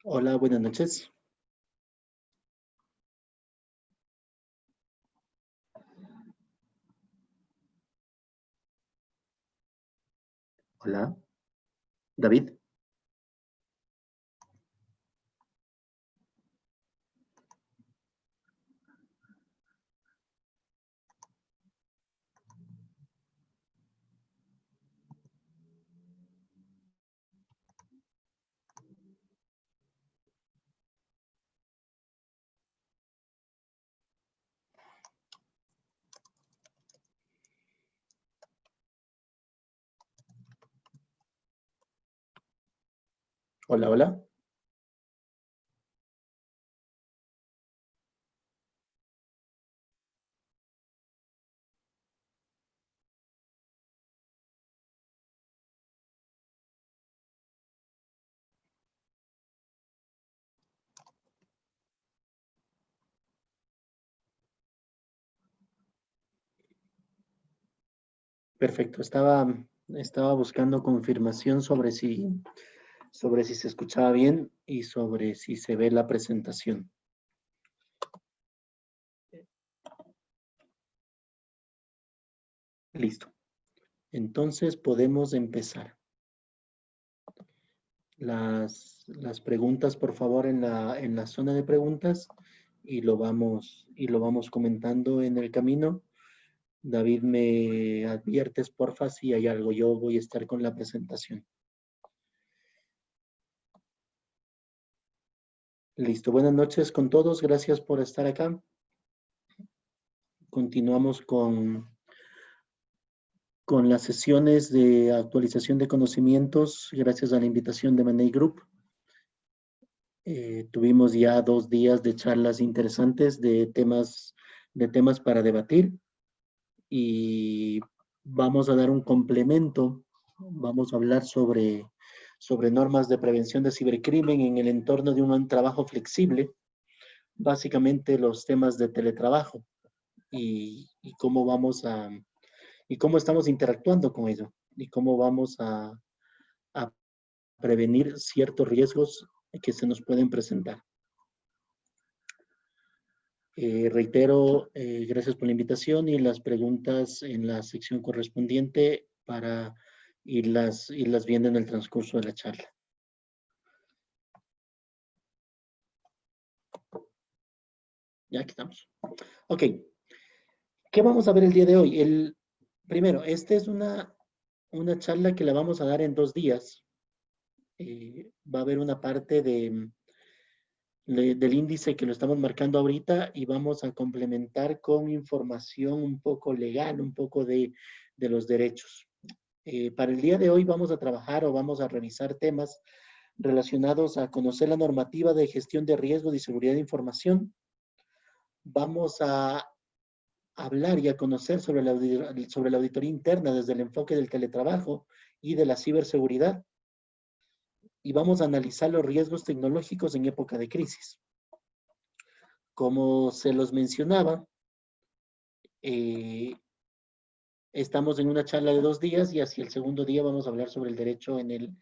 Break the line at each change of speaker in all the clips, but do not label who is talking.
Hola, buenas noches. Hola, David. Hola, hola. Perfecto. Estaba buscando confirmación sobre si se escuchaba bien y sobre si se ve la presentación. Listo. Entonces podemos empezar. Las preguntas, por favor, en la zona de preguntas y lo vamos comentando en el camino. David, me adviertes, porfa, si hay algo. Yo voy a estar con la presentación. Listo. Buenas noches con todos. Gracias por estar acá. Continuamos con las sesiones de actualización de conocimientos gracias a la invitación de Money Group. Tuvimos ya 2 días de charlas interesantes de temas para debatir y vamos a dar un complemento. Vamos a hablar sobre normas de prevención de cibercrimen en el entorno de un trabajo flexible, básicamente los temas de teletrabajo y cómo estamos interactuando con ello y cómo vamos a prevenir ciertos riesgos que se nos pueden presentar. Reitero, gracias por la invitación y las preguntas en la sección correspondiente para irlas viendo en el transcurso de la charla. Ya aquí estamos. Ok, ¿qué vamos a ver el día de hoy? Primero, esta es una charla que la vamos a dar en 2 días. Va a haber una parte del índice que lo estamos marcando ahorita y vamos a complementar con información un poco legal, un poco de los derechos. Para el día de hoy vamos a trabajar o vamos a revisar temas relacionados a conocer la normativa de gestión de riesgo y seguridad de información. Vamos a hablar y a conocer sobre la auditoría interna desde el enfoque del teletrabajo y de la ciberseguridad. Y vamos a analizar los riesgos tecnológicos en época de crisis. Como se los mencionaba, estamos en una charla de 2 días y hacia el segundo día vamos a hablar sobre el derecho en el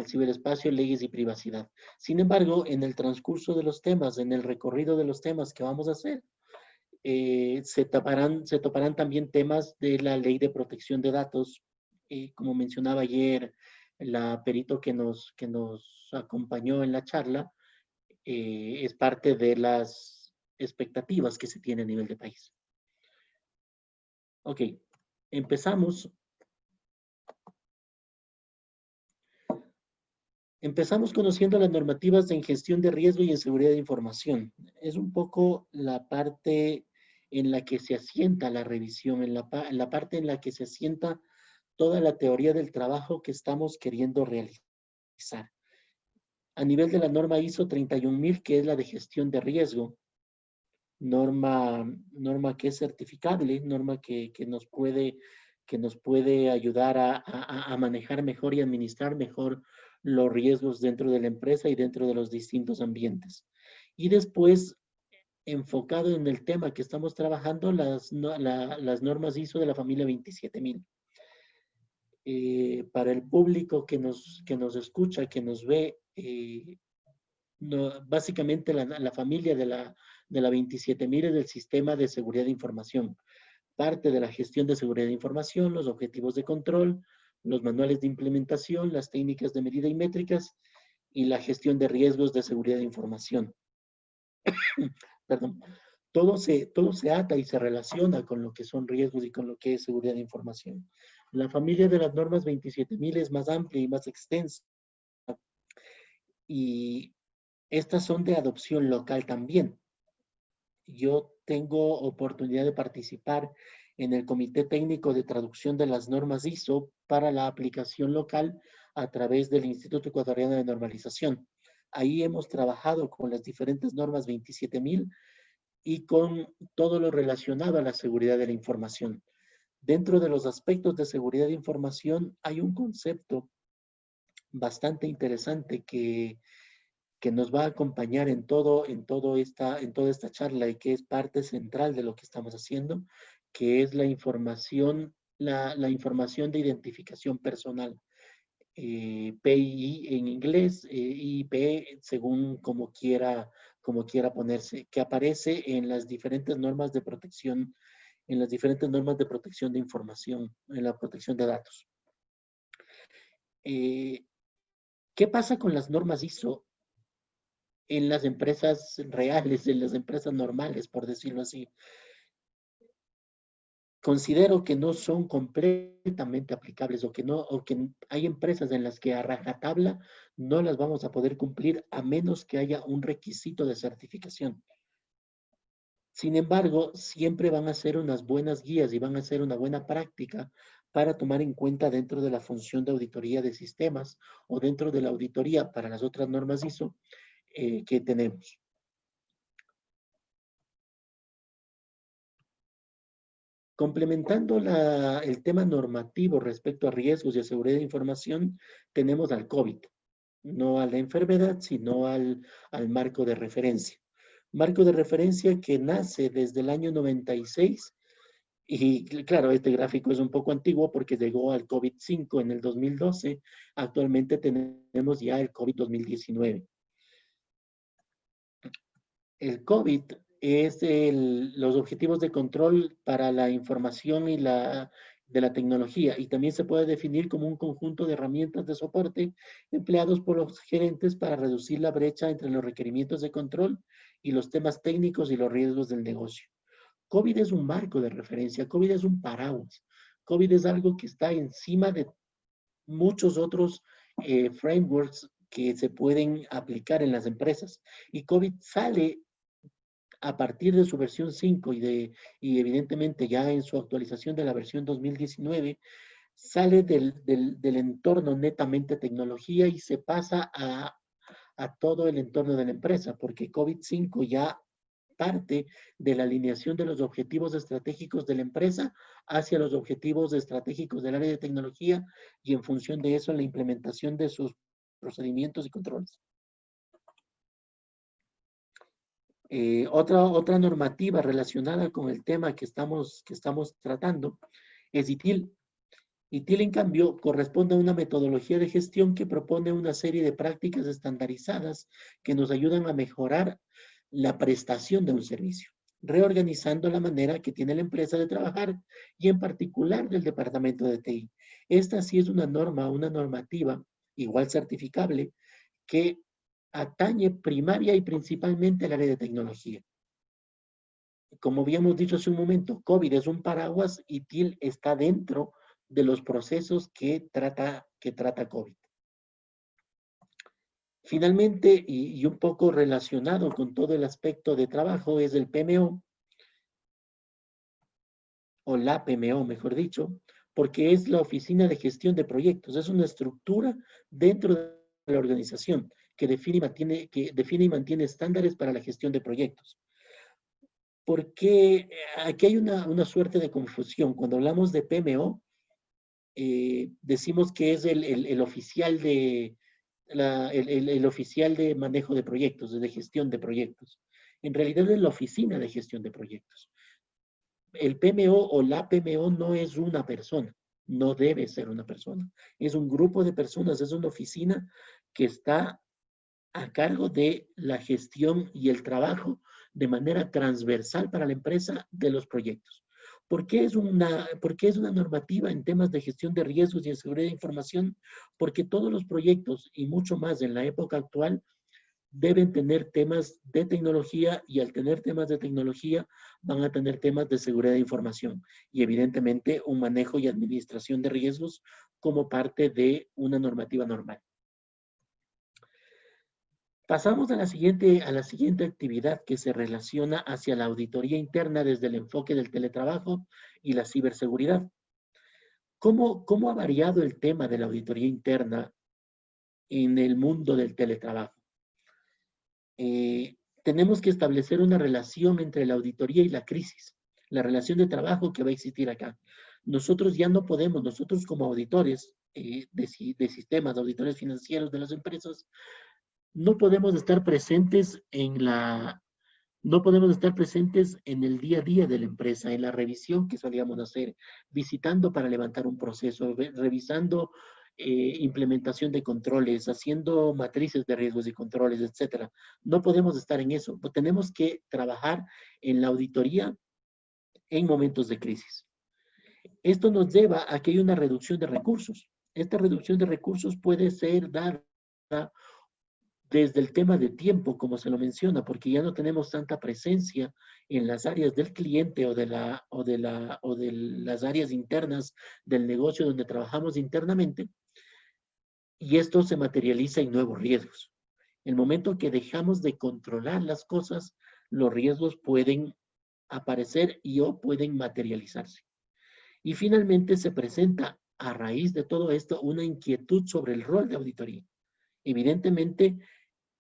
ciberespacio, leyes y privacidad. Sin embargo, en el transcurso de los temas, en el recorrido de los temas que vamos a hacer, se toparán también temas de la ley de protección de datos. Como mencionaba ayer la perito que nos acompañó en la charla, es parte de las expectativas que se tiene a nivel de país. Ok, empezamos. Empezamos conociendo las normativas en gestión de riesgo y en seguridad de información. Es un poco la parte en la que se asienta la revisión, en la parte en la que se asienta toda la teoría del trabajo que estamos queriendo realizar. A nivel de la norma ISO 31000, que es la de gestión de riesgo, norma que es certificable, norma que nos puede ayudar a manejar mejor y administrar mejor los riesgos dentro de la empresa y dentro de los distintos ambientes. Y después, enfocado en el tema que estamos trabajando, las normas ISO de la familia 27000. Para el público que nos escucha, que nos ve, Básicamente la familia de la 27000 es del sistema de seguridad de información. Parte de la gestión de seguridad de información, los objetivos de control, los manuales de implementación, las técnicas de medida y métricas y la gestión de riesgos de seguridad de información. Perdón. Todo se ata y se relaciona con lo que son riesgos y con lo que es seguridad de información. La familia de las normas 27000 es más amplia y más extensa. Y estas son de adopción local también. Yo tengo oportunidad de participar en el Comité Técnico de Traducción de las Normas ISO para la aplicación local a través del Instituto Ecuatoriano de Normalización. Ahí hemos trabajado con las diferentes normas 27000 y con todo lo relacionado a la seguridad de la información. Dentro de los aspectos de seguridad de información hay un concepto bastante interesante que nos va a acompañar en toda esta charla y que es parte central de lo que estamos haciendo, que es la información, la información de identificación personal. PII en inglés, IP según como quiera ponerse, que aparece en las diferentes normas de protección, en las diferentes normas de protección de información, en la protección de datos. ¿Qué pasa con las normas ISO en las empresas reales, en las empresas normales, por decirlo así? Considero que no son completamente aplicables o que hay empresas en las que a rajatabla no las vamos a poder cumplir a menos que haya un requisito de certificación. Sin embargo, siempre van a ser unas buenas guías y van a ser una buena práctica para tomar en cuenta dentro de la función de auditoría de sistemas o dentro de la auditoría para las otras normas ISO que tenemos. Complementando el tema normativo respecto a riesgos y a seguridad de información, tenemos al COVID, no a la enfermedad, sino al marco de referencia. Marco de referencia que nace desde el año 96 y claro, este gráfico es un poco antiguo porque llegó al COVID-5 en el 2012. Actualmente tenemos ya el COVID 2019. El COVID es los objetivos de control para la información y de la tecnología y también se puede definir como un conjunto de herramientas de soporte empleados por los gerentes para reducir la brecha entre los requerimientos de control y los temas técnicos y los riesgos del negocio. COVID es un marco de referencia, COVID es un paraguas, COVID es algo que está encima de muchos otros frameworks que se pueden aplicar en las empresas. Y COVID sale a partir de su versión 5 y evidentemente ya en su actualización de la versión 2019, sale del entorno netamente tecnología y se pasa a todo el entorno de la empresa, porque COVID-5 ya parte de la alineación de los objetivos estratégicos de la empresa hacia los objetivos estratégicos del área de tecnología y en función de eso la implementación de sus procedimientos y controles. Otra normativa relacionada con el tema que estamos tratando es ITIL. ITIL, en cambio, corresponde a una metodología de gestión que propone una serie de prácticas estandarizadas que nos ayudan a mejorar la prestación de un servicio, reorganizando la manera que tiene la empresa de trabajar y en particular del departamento de TI. Esta sí es una normativa, igual certificable, que atañe primaria y principalmente al área de tecnología. Como habíamos dicho hace un momento, COVID es un paraguas y TIL está dentro de los procesos que trata COVID. Finalmente, y un poco relacionado con todo el aspecto de trabajo, es el PMO, o la PMO, mejor dicho, porque es la Oficina de Gestión de Proyectos. Es una estructura dentro de la organización que define y mantiene estándares para la gestión de proyectos. Porque aquí hay una suerte de confusión. Cuando hablamos de PMO, decimos que es el oficial el oficial de manejo de proyectos, de gestión de proyectos. En realidad es la oficina de gestión de proyectos. El PMO o la PMO no es una persona, no debe ser una persona. Es un grupo de personas, es una oficina que está a cargo de la gestión y el trabajo de manera transversal para la empresa de los proyectos. Por qué es una normativa en temas de gestión de riesgos y de seguridad de información? Porque todos los proyectos y mucho más en la época actual deben tener temas de tecnología y al tener temas de tecnología van a tener temas de seguridad de información y evidentemente un manejo y administración de riesgos como parte de una normativa normal. Pasamos a la siguiente actividad que se relaciona hacia la auditoría interna desde el enfoque del teletrabajo y la ciberseguridad. ¿Cómo ha variado el tema de la auditoría interna en el mundo del teletrabajo? Tenemos que establecer una relación entre la auditoría y la crisis, la relación de trabajo que va a existir acá. Nosotros ya no podemos, nosotros como auditores de sistemas, auditores financieros de las empresas, no podemos estar presentes no podemos estar presentes en el día a día de la empresa, en la revisión que solíamos hacer, visitando para levantar un proceso, revisando implementación de controles, haciendo matrices de riesgos y controles, etcétera. No podemos estar en eso. Tenemos que trabajar en la auditoría en momentos de crisis. Esto nos lleva a que hay una reducción de recursos. Esta reducción de recursos puede ser dada desde el tema de tiempo, como se lo menciona, porque ya no tenemos tanta presencia en las áreas del cliente o de las áreas internas del negocio donde trabajamos internamente, y esto se materializa en nuevos riesgos. El momento que dejamos de controlar las cosas, los riesgos pueden aparecer y o pueden materializarse. Y finalmente se presenta a raíz de todo esto una inquietud sobre el rol de auditoría. Evidentemente,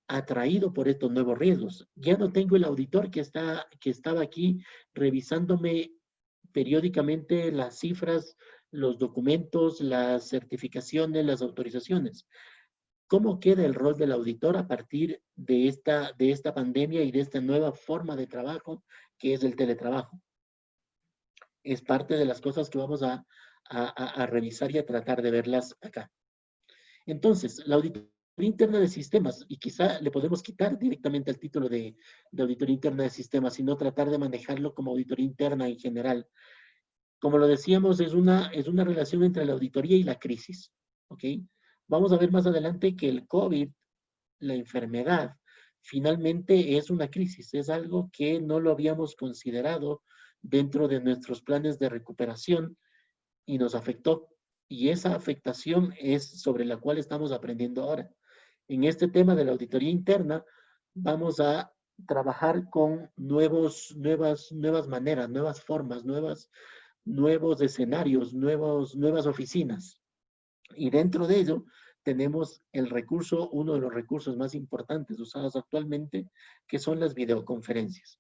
atraído por estos nuevos riesgos. Ya no tengo el auditor que estaba aquí revisándome periódicamente las cifras, los documentos, las certificaciones, las autorizaciones. ¿Cómo queda el rol del auditor a partir de esta pandemia y de esta nueva forma de trabajo que es el teletrabajo? Es parte de las cosas que vamos a revisar y a tratar de verlas acá. Entonces, la auditoría interna de sistemas, y quizá le podemos quitar directamente el título de auditoría interna de sistemas, sino tratar de manejarlo como auditoría interna en general. Como lo decíamos, es una relación entre la auditoría y la crisis, ¿ok? Vamos a ver más adelante que el COVID, la enfermedad, finalmente es una crisis, es algo que no lo habíamos considerado dentro de nuestros planes de recuperación y nos afectó. Y esa afectación es sobre la cual estamos aprendiendo ahora. En este tema de la auditoría interna, vamos a trabajar con nuevas maneras, nuevas formas, nuevos escenarios, nuevas oficinas. Y dentro de ello tenemos el recurso, uno de los recursos más importantes usados actualmente, que son las videoconferencias.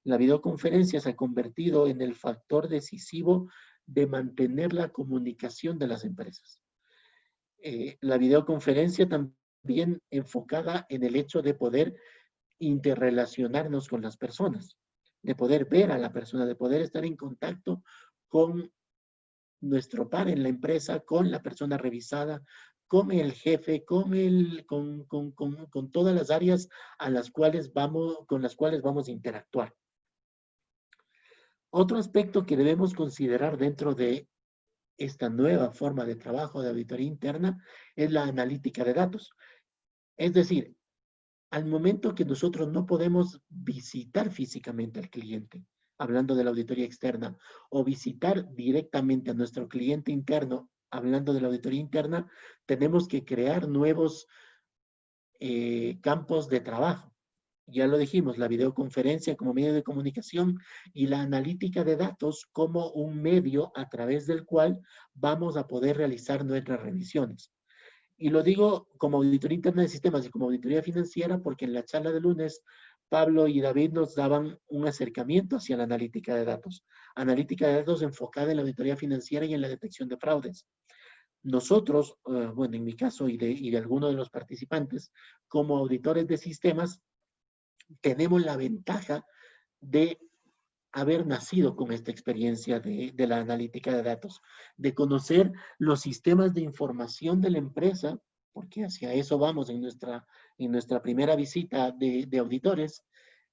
La videoconferencia se ha convertido en el factor decisivo de mantener la comunicación de las empresas. La videoconferencia también enfocada en el hecho de poder interrelacionarnos con las personas, de poder ver a la persona, de poder estar en contacto con nuestro par en la empresa, con la persona revisada, con el jefe, con todas las áreas con las cuales vamos a interactuar. Otro aspecto que debemos considerar dentro de esta nueva forma de trabajo de auditoría interna es la analítica de datos. Es decir, al momento que nosotros no podemos visitar físicamente al cliente, hablando de la auditoría externa, o visitar directamente a nuestro cliente interno, hablando de la auditoría interna, tenemos que crear nuevos campos de trabajo. Ya lo dijimos, la videoconferencia como medio de comunicación y la analítica de datos como un medio a través del cual vamos a poder realizar nuestras revisiones. Y lo digo como auditoría interna de sistemas y como auditoría financiera porque en la charla de lunes Pablo y David nos daban un acercamiento hacia la analítica de datos. Analítica de datos enfocada en la auditoría financiera y en la detección de fraudes. Nosotros, bueno, en mi caso y de algunos de los participantes, como auditores de sistemas, tenemos la ventaja de haber nacido con esta experiencia de la analítica de datos, de conocer los sistemas de información de la empresa porque hacia eso vamos en nuestra primera visita de auditores,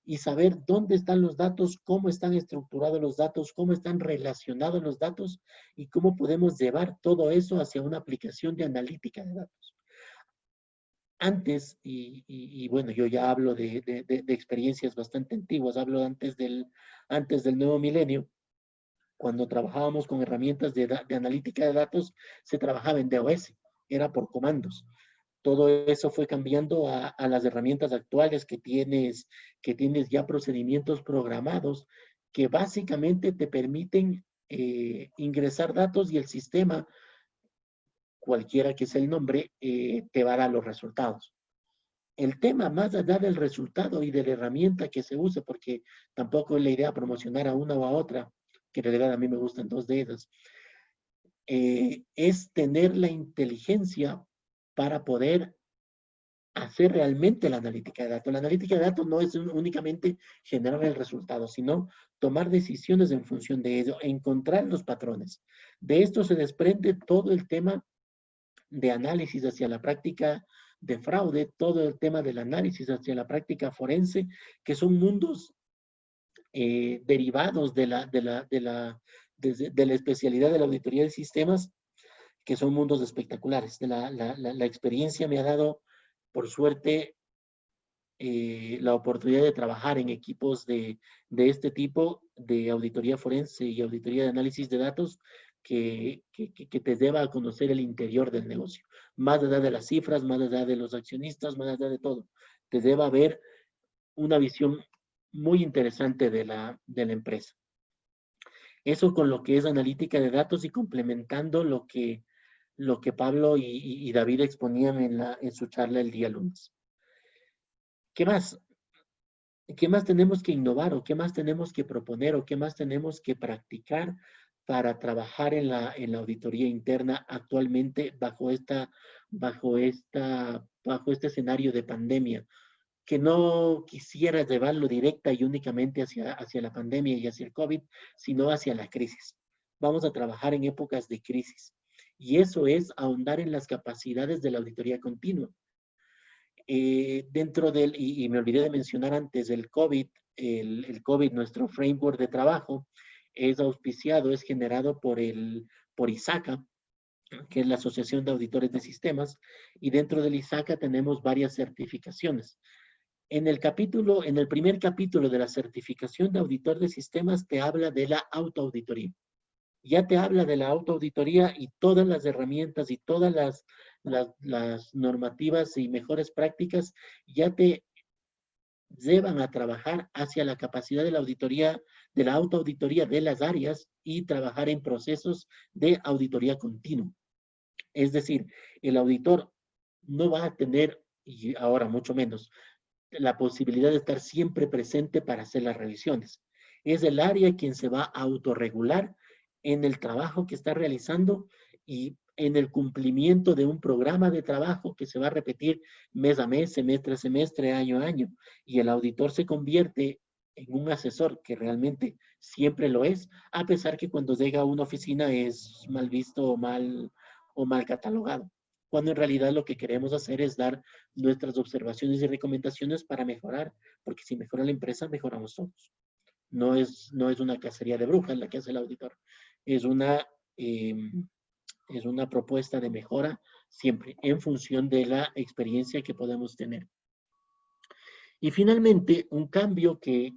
y saber dónde están los datos, cómo están estructurados los datos, cómo están relacionados los datos y cómo podemos llevar todo eso hacia una aplicación de analítica de datos. Antes, bueno, yo ya hablo de experiencias bastante antiguas, hablo antes del nuevo milenio. Cuando trabajábamos con herramientas de analítica de datos, se trabajaba en DOS, era por comandos. Todo eso fue cambiando a las herramientas actuales que tienes ya procedimientos programados que básicamente te permiten ingresar datos y el sistema, cualquiera que sea el nombre, te va a dar los resultados. El tema, más allá del resultado y de la herramienta que se use, porque tampoco es la idea promocionar a una o a otra, que en realidad a mí me gustan dos de ellas, es tener la inteligencia para poder hacer realmente la analítica de datos. La analítica de datos no es únicamente generar el resultado, sino tomar decisiones en función de ello, encontrar los patrones. De esto se desprende todo el tema de análisis hacia la práctica de fraude, todo el tema del análisis hacia la práctica forense, que son mundos derivados de la especialidad de la auditoría de sistemas, que son mundos espectaculares. La experiencia me ha dado, por suerte, la oportunidad de trabajar en equipos de este tipo, de auditoría forense y auditoría de análisis de datos, que te lleva a conocer el interior del negocio. Más allá de las cifras, más allá de los accionistas, más allá de todo. Te lleva a ver una visión muy interesante de la empresa. Eso con lo que es analítica de datos y complementando lo que Pablo y David exponían en su charla el día lunes. ¿Qué más? ¿Qué más tenemos que innovar o qué más tenemos que proponer o qué más tenemos que practicar para trabajar en la auditoría interna actualmente bajo este escenario de pandemia? Que no quisiera llevarlo directa y únicamente hacia la pandemia y hacia el COVID, sino hacia la crisis. Vamos a trabajar en épocas de crisis. Y eso es ahondar en las capacidades de la auditoría continua. Y me olvidé de mencionar antes, el COVID, nuestro framework de trabajo, es auspiciado, es generado por ISACA, que es la Asociación de Auditores de Sistemas, y dentro del ISACA tenemos varias certificaciones. En el primer capítulo de la certificación de auditor de sistemas te habla de la autoauditoría. Ya te habla de la autoauditoría y todas las herramientas y todas las normativas y mejores prácticas ya te llevan a trabajar hacia la capacidad de la auditoría, de la autoauditoría de las áreas y trabajar en procesos de auditoría continua. Es decir, el auditor no va a tener, y ahora mucho menos, la posibilidad de estar siempre presente para hacer las revisiones. Es el área quien se va a autorregular en el trabajo que está realizando y en el cumplimiento de un programa de trabajo que se va a repetir mes a mes, semestre a semestre, año a año. Y el auditor se convierte en un asesor que realmente siempre lo es, a pesar que cuando llega a una oficina es mal visto o mal catalogado, cuando en realidad lo que queremos hacer es dar nuestras observaciones y recomendaciones para mejorar, porque si mejora la empresa, mejoramos todos. No es una cacería de brujas la que hace el auditor, es una, eh, es una propuesta de mejora siempre en función de la experiencia que podemos tener. Y finalmente, un cambio que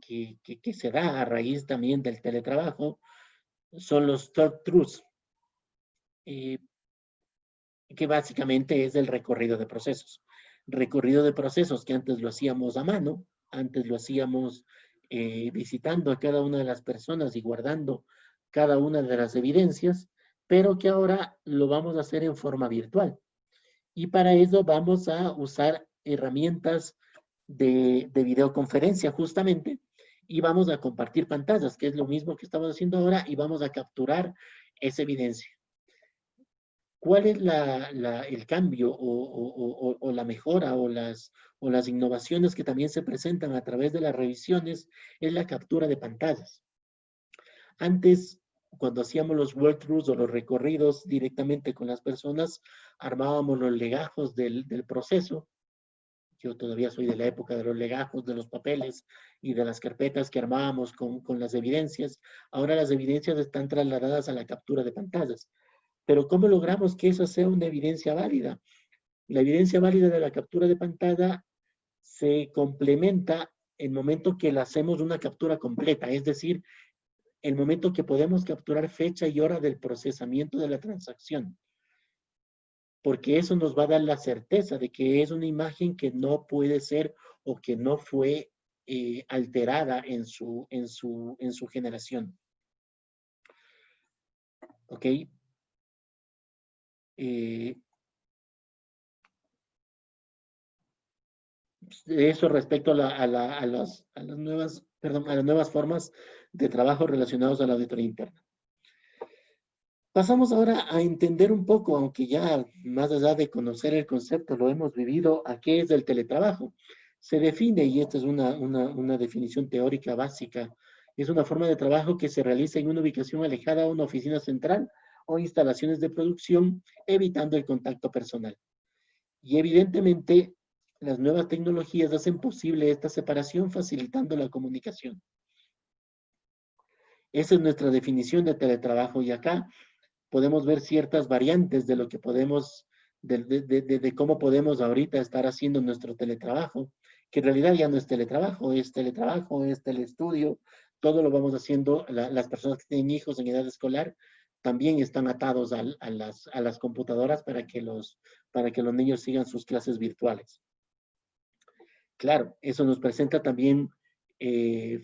se da a raíz también del teletrabajo son los third truths, que básicamente es el recorrido de procesos. Recorrido de procesos que antes lo hacíamos a mano, antes lo hacíamos visitando a cada una de las personas y guardando cada una de las evidencias, pero que ahora lo vamos a hacer en forma virtual. Y para eso vamos a usar herramientas de videoconferencia justamente, y vamos a compartir pantallas, que es lo mismo que estamos haciendo ahora, y vamos a capturar esa evidencia. ¿Cuál es el cambio o la mejora o las innovaciones que también se presentan a través de las revisiones? Es la captura de pantallas. Antes cuando hacíamos los walkthroughs o los recorridos directamente con las personas, armábamos los legajos del proceso. Yo todavía soy de la época de los legajos, de los papeles y de las carpetas que armábamos con las evidencias. Ahora las evidencias están trasladadas a la captura de pantallas. Pero ¿cómo logramos que eso sea una evidencia válida? La evidencia válida de la captura de pantalla se complementa el momento que le hacemos una captura completa, es decir, el momento que podemos capturar fecha y hora del procesamiento de la transacción, porque eso nos va a dar la certeza de que es una imagen que no puede ser o que no fue alterada en su generación. ¿Ok? Eso respecto a las nuevas formas de trabajo relacionados a la auditoría interna. Pasamos ahora a entender un poco, aunque ya más allá de conocer el concepto, lo hemos vivido, a qué es el teletrabajo. Se define, y esta es una definición teórica básica, es una forma de trabajo que se realiza en una ubicación alejada a una oficina central o instalaciones de producción, evitando el contacto personal. Y evidentemente, las nuevas tecnologías hacen posible esta separación, facilitando la comunicación. Esa es nuestra definición de teletrabajo, y acá podemos ver ciertas variantes de lo que podemos, de cómo podemos ahorita estar haciendo nuestro teletrabajo, que en realidad ya no es teletrabajo, es telestudio, todo lo vamos haciendo, las personas que tienen hijos en edad escolar también están atados a las computadoras para que los niños sigan sus clases virtuales. Claro, eso nos presenta también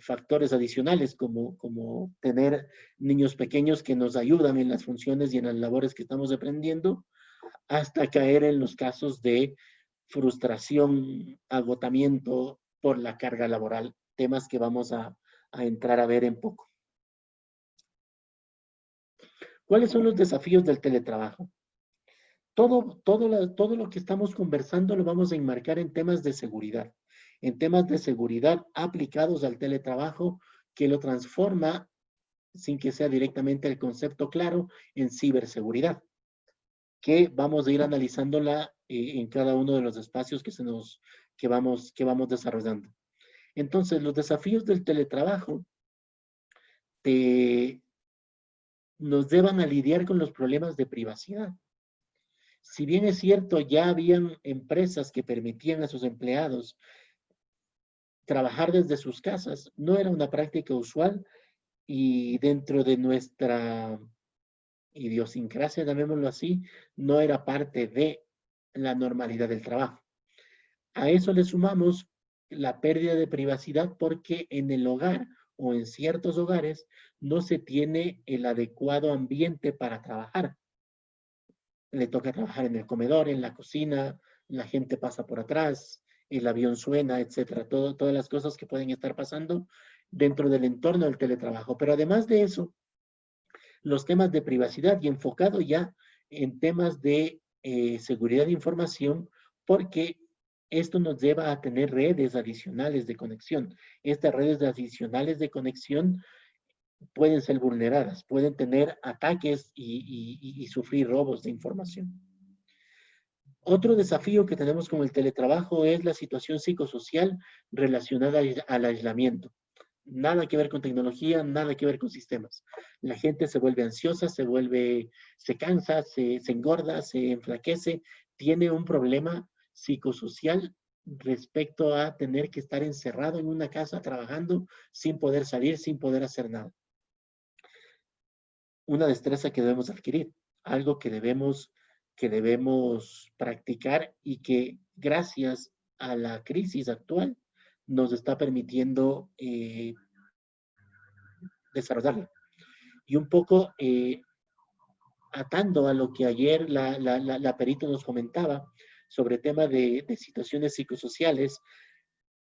factores adicionales como tener niños pequeños que nos ayudan en las funciones y en las labores que estamos aprendiendo, hasta caer en los casos de frustración, agotamiento por la carga laboral, temas que vamos a entrar a ver en poco. ¿Cuáles son los desafíos del teletrabajo? Todo lo que estamos conversando lo vamos a enmarcar en temas de seguridad aplicados al teletrabajo, que lo transforma, sin que sea directamente el concepto claro, en ciberseguridad, que vamos a ir analizándola en cada uno de los espacios que vamos desarrollando. Entonces, los desafíos del teletrabajo nos llevan a lidiar con los problemas de privacidad. Si bien es cierto, ya habían empresas que permitían a sus empleados trabajar desde sus casas, no era una práctica usual, y dentro de nuestra idiosincrasia, llamémoslo así, no era parte de la normalidad del trabajo. A eso le sumamos la pérdida de privacidad, porque en el hogar o en ciertos hogares no se tiene el adecuado ambiente para trabajar. Le toca trabajar en el comedor, en la cocina, la gente pasa por atrás, el avión suena, etcétera, todas las cosas que pueden estar pasando dentro del entorno del teletrabajo. Pero además de eso, los temas de privacidad, y enfocado ya en temas de seguridad de información, porque esto nos lleva a tener redes adicionales de conexión. Estas redes adicionales de conexión pueden ser vulneradas, pueden tener ataques y sufrir robos de información. Otro desafío que tenemos con el teletrabajo es la situación psicosocial relacionada al aislamiento. Nada que ver con tecnología, nada que ver con sistemas. La gente se vuelve ansiosa, se cansa, se engorda, se enflaquece, tiene un problema psicosocial respecto a tener que estar encerrado en una casa trabajando sin poder salir, sin poder hacer nada. Una destreza que debemos adquirir, algo que debemos practicar, y que gracias a la crisis actual nos está permitiendo desarrollarla. Y un poco atando a lo que ayer la perito nos comentaba sobre el tema de situaciones psicosociales,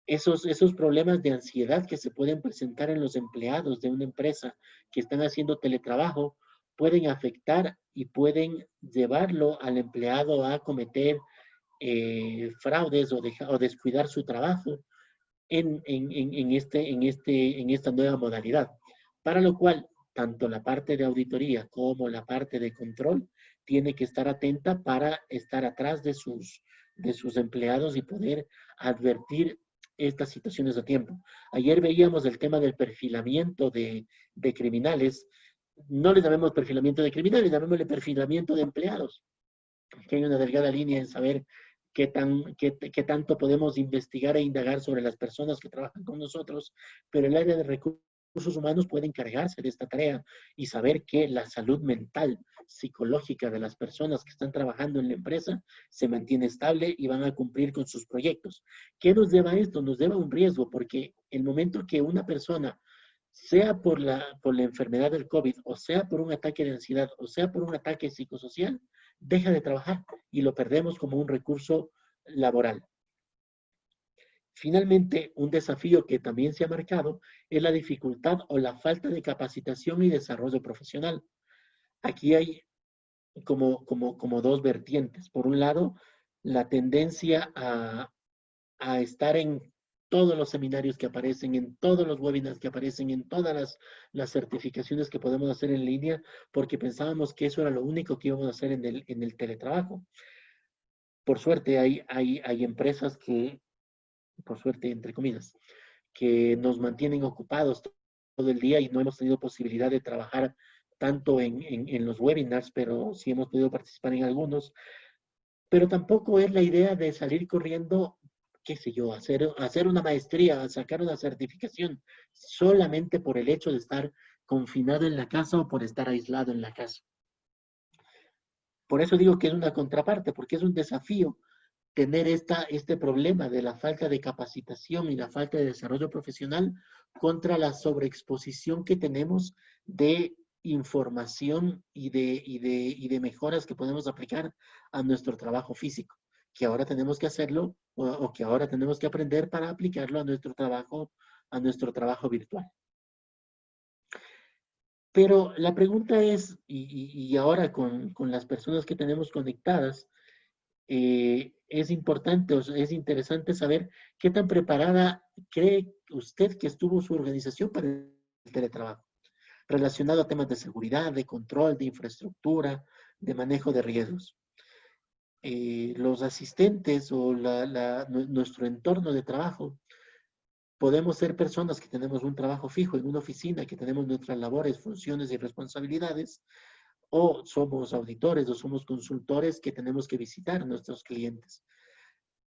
esos problemas de ansiedad que se pueden presentar en los empleados de una empresa que están haciendo teletrabajo pueden afectar y pueden llevarlo al empleado a cometer fraudes o descuidar su trabajo en esta nueva modalidad. Para lo cual, tanto la parte de auditoría como la parte de control tiene que estar atenta para estar atrás de sus empleados y poder advertir estas situaciones a tiempo. Ayer veíamos el tema del perfilamiento de criminales. No le llamemos perfilamiento de criminales, llamémosle perfilamiento de empleados, que hay una delgada línea en saber qué tanto podemos investigar e indagar sobre las personas que trabajan con nosotros, pero el área de recursos humanos puede encargarse de esta tarea y saber que la salud mental, psicológica de las personas que están trabajando en la empresa se mantiene estable y van a cumplir con sus proyectos. ¿Qué nos lleva a esto? Nos lleva a un riesgo, porque el momento que una persona, sea por la enfermedad del COVID, o sea por un ataque de ansiedad, o sea por un ataque psicosocial, deja de trabajar y lo perdemos como un recurso laboral. Finalmente, un desafío que también se ha marcado es la dificultad o la falta de capacitación y desarrollo profesional. Aquí hay como dos vertientes. Por un lado, la tendencia a estar en todos los seminarios que aparecen, en todos los webinars que aparecen, en todas las certificaciones que podemos hacer en línea, porque pensábamos que eso era lo único que íbamos a hacer en el teletrabajo. Por suerte hay empresas que, por suerte entre comillas, que nos mantienen ocupados todo el día y no hemos tenido posibilidad de trabajar tanto en los webinars, pero sí hemos podido participar en algunos. Pero tampoco es la idea de salir corriendo, qué sé yo, hacer una maestría, sacar una certificación, solamente por el hecho de estar confinado en la casa o por estar aislado en la casa. Por eso digo que es una contraparte, porque es un desafío tener este problema de la falta de capacitación y la falta de desarrollo profesional contra la sobreexposición que tenemos de información y de mejoras que podemos aplicar a nuestro trabajo físico, que ahora tenemos que hacerlo o que ahora tenemos que aprender para aplicarlo a nuestro trabajo virtual. Pero la pregunta es, y ahora con las personas que tenemos conectadas, es importante, o sea, es interesante saber qué tan preparada cree usted que estuvo su organización para el teletrabajo, relacionado a temas de seguridad, de control, de infraestructura, de manejo de riesgos. Los asistentes o nuestro entorno de trabajo, podemos ser personas que tenemos un trabajo fijo en una oficina, que tenemos nuestras labores, funciones y responsabilidades, o somos auditores o somos consultores que tenemos que visitar a nuestros clientes.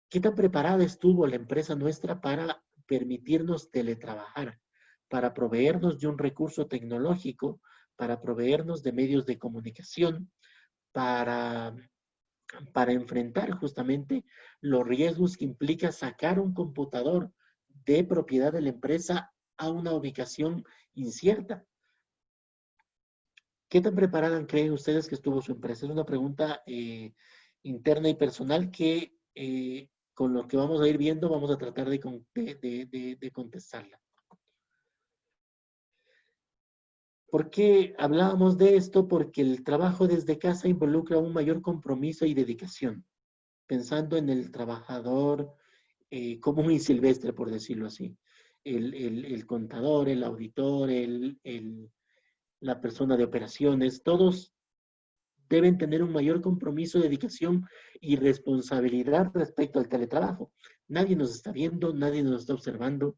¿Qué tan preparada estuvo la empresa nuestra para permitirnos teletrabajar, para proveernos de un recurso tecnológico, para proveernos de medios de comunicación, para, para enfrentar justamente los riesgos que implica sacar un computador de propiedad de la empresa a una ubicación incierta? ¿Qué tan preparada creen ustedes que estuvo su empresa? Es una pregunta interna y personal que con lo que vamos a ir viendo vamos a tratar de contestarla. ¿Por qué hablábamos de esto? Porque el trabajo desde casa involucra un mayor compromiso y dedicación, pensando en el trabajador común y silvestre, por decirlo así. El contador, el auditor, la persona de operaciones, todos deben tener un mayor compromiso, dedicación y responsabilidad respecto al teletrabajo. Nadie nos está viendo, nadie nos está observando,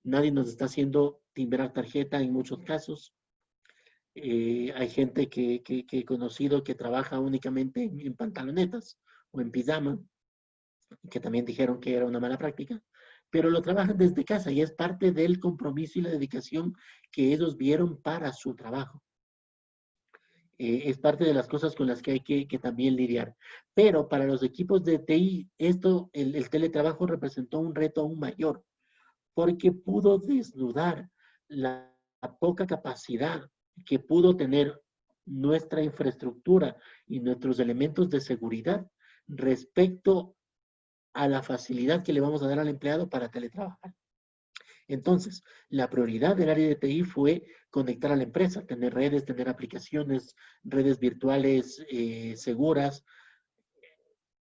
nadie nos está haciendo timbrar tarjeta en muchos casos. Hay gente que he conocido que trabaja únicamente en pantalonetas o en pijama, que también dijeron que era una mala práctica, pero lo trabajan desde casa y es parte del compromiso y la dedicación que ellos vieron para su trabajo. Es parte de las cosas con las que hay que también lidiar. Pero para los equipos de TI, el teletrabajo representó un reto aún mayor, porque pudo desnudar la poca capacidad que pudo tener nuestra infraestructura y nuestros elementos de seguridad respecto a la facilidad que le vamos a dar al empleado para teletrabajar. Entonces, la prioridad del área de TI fue conectar a la empresa, tener redes, tener aplicaciones, redes virtuales seguras,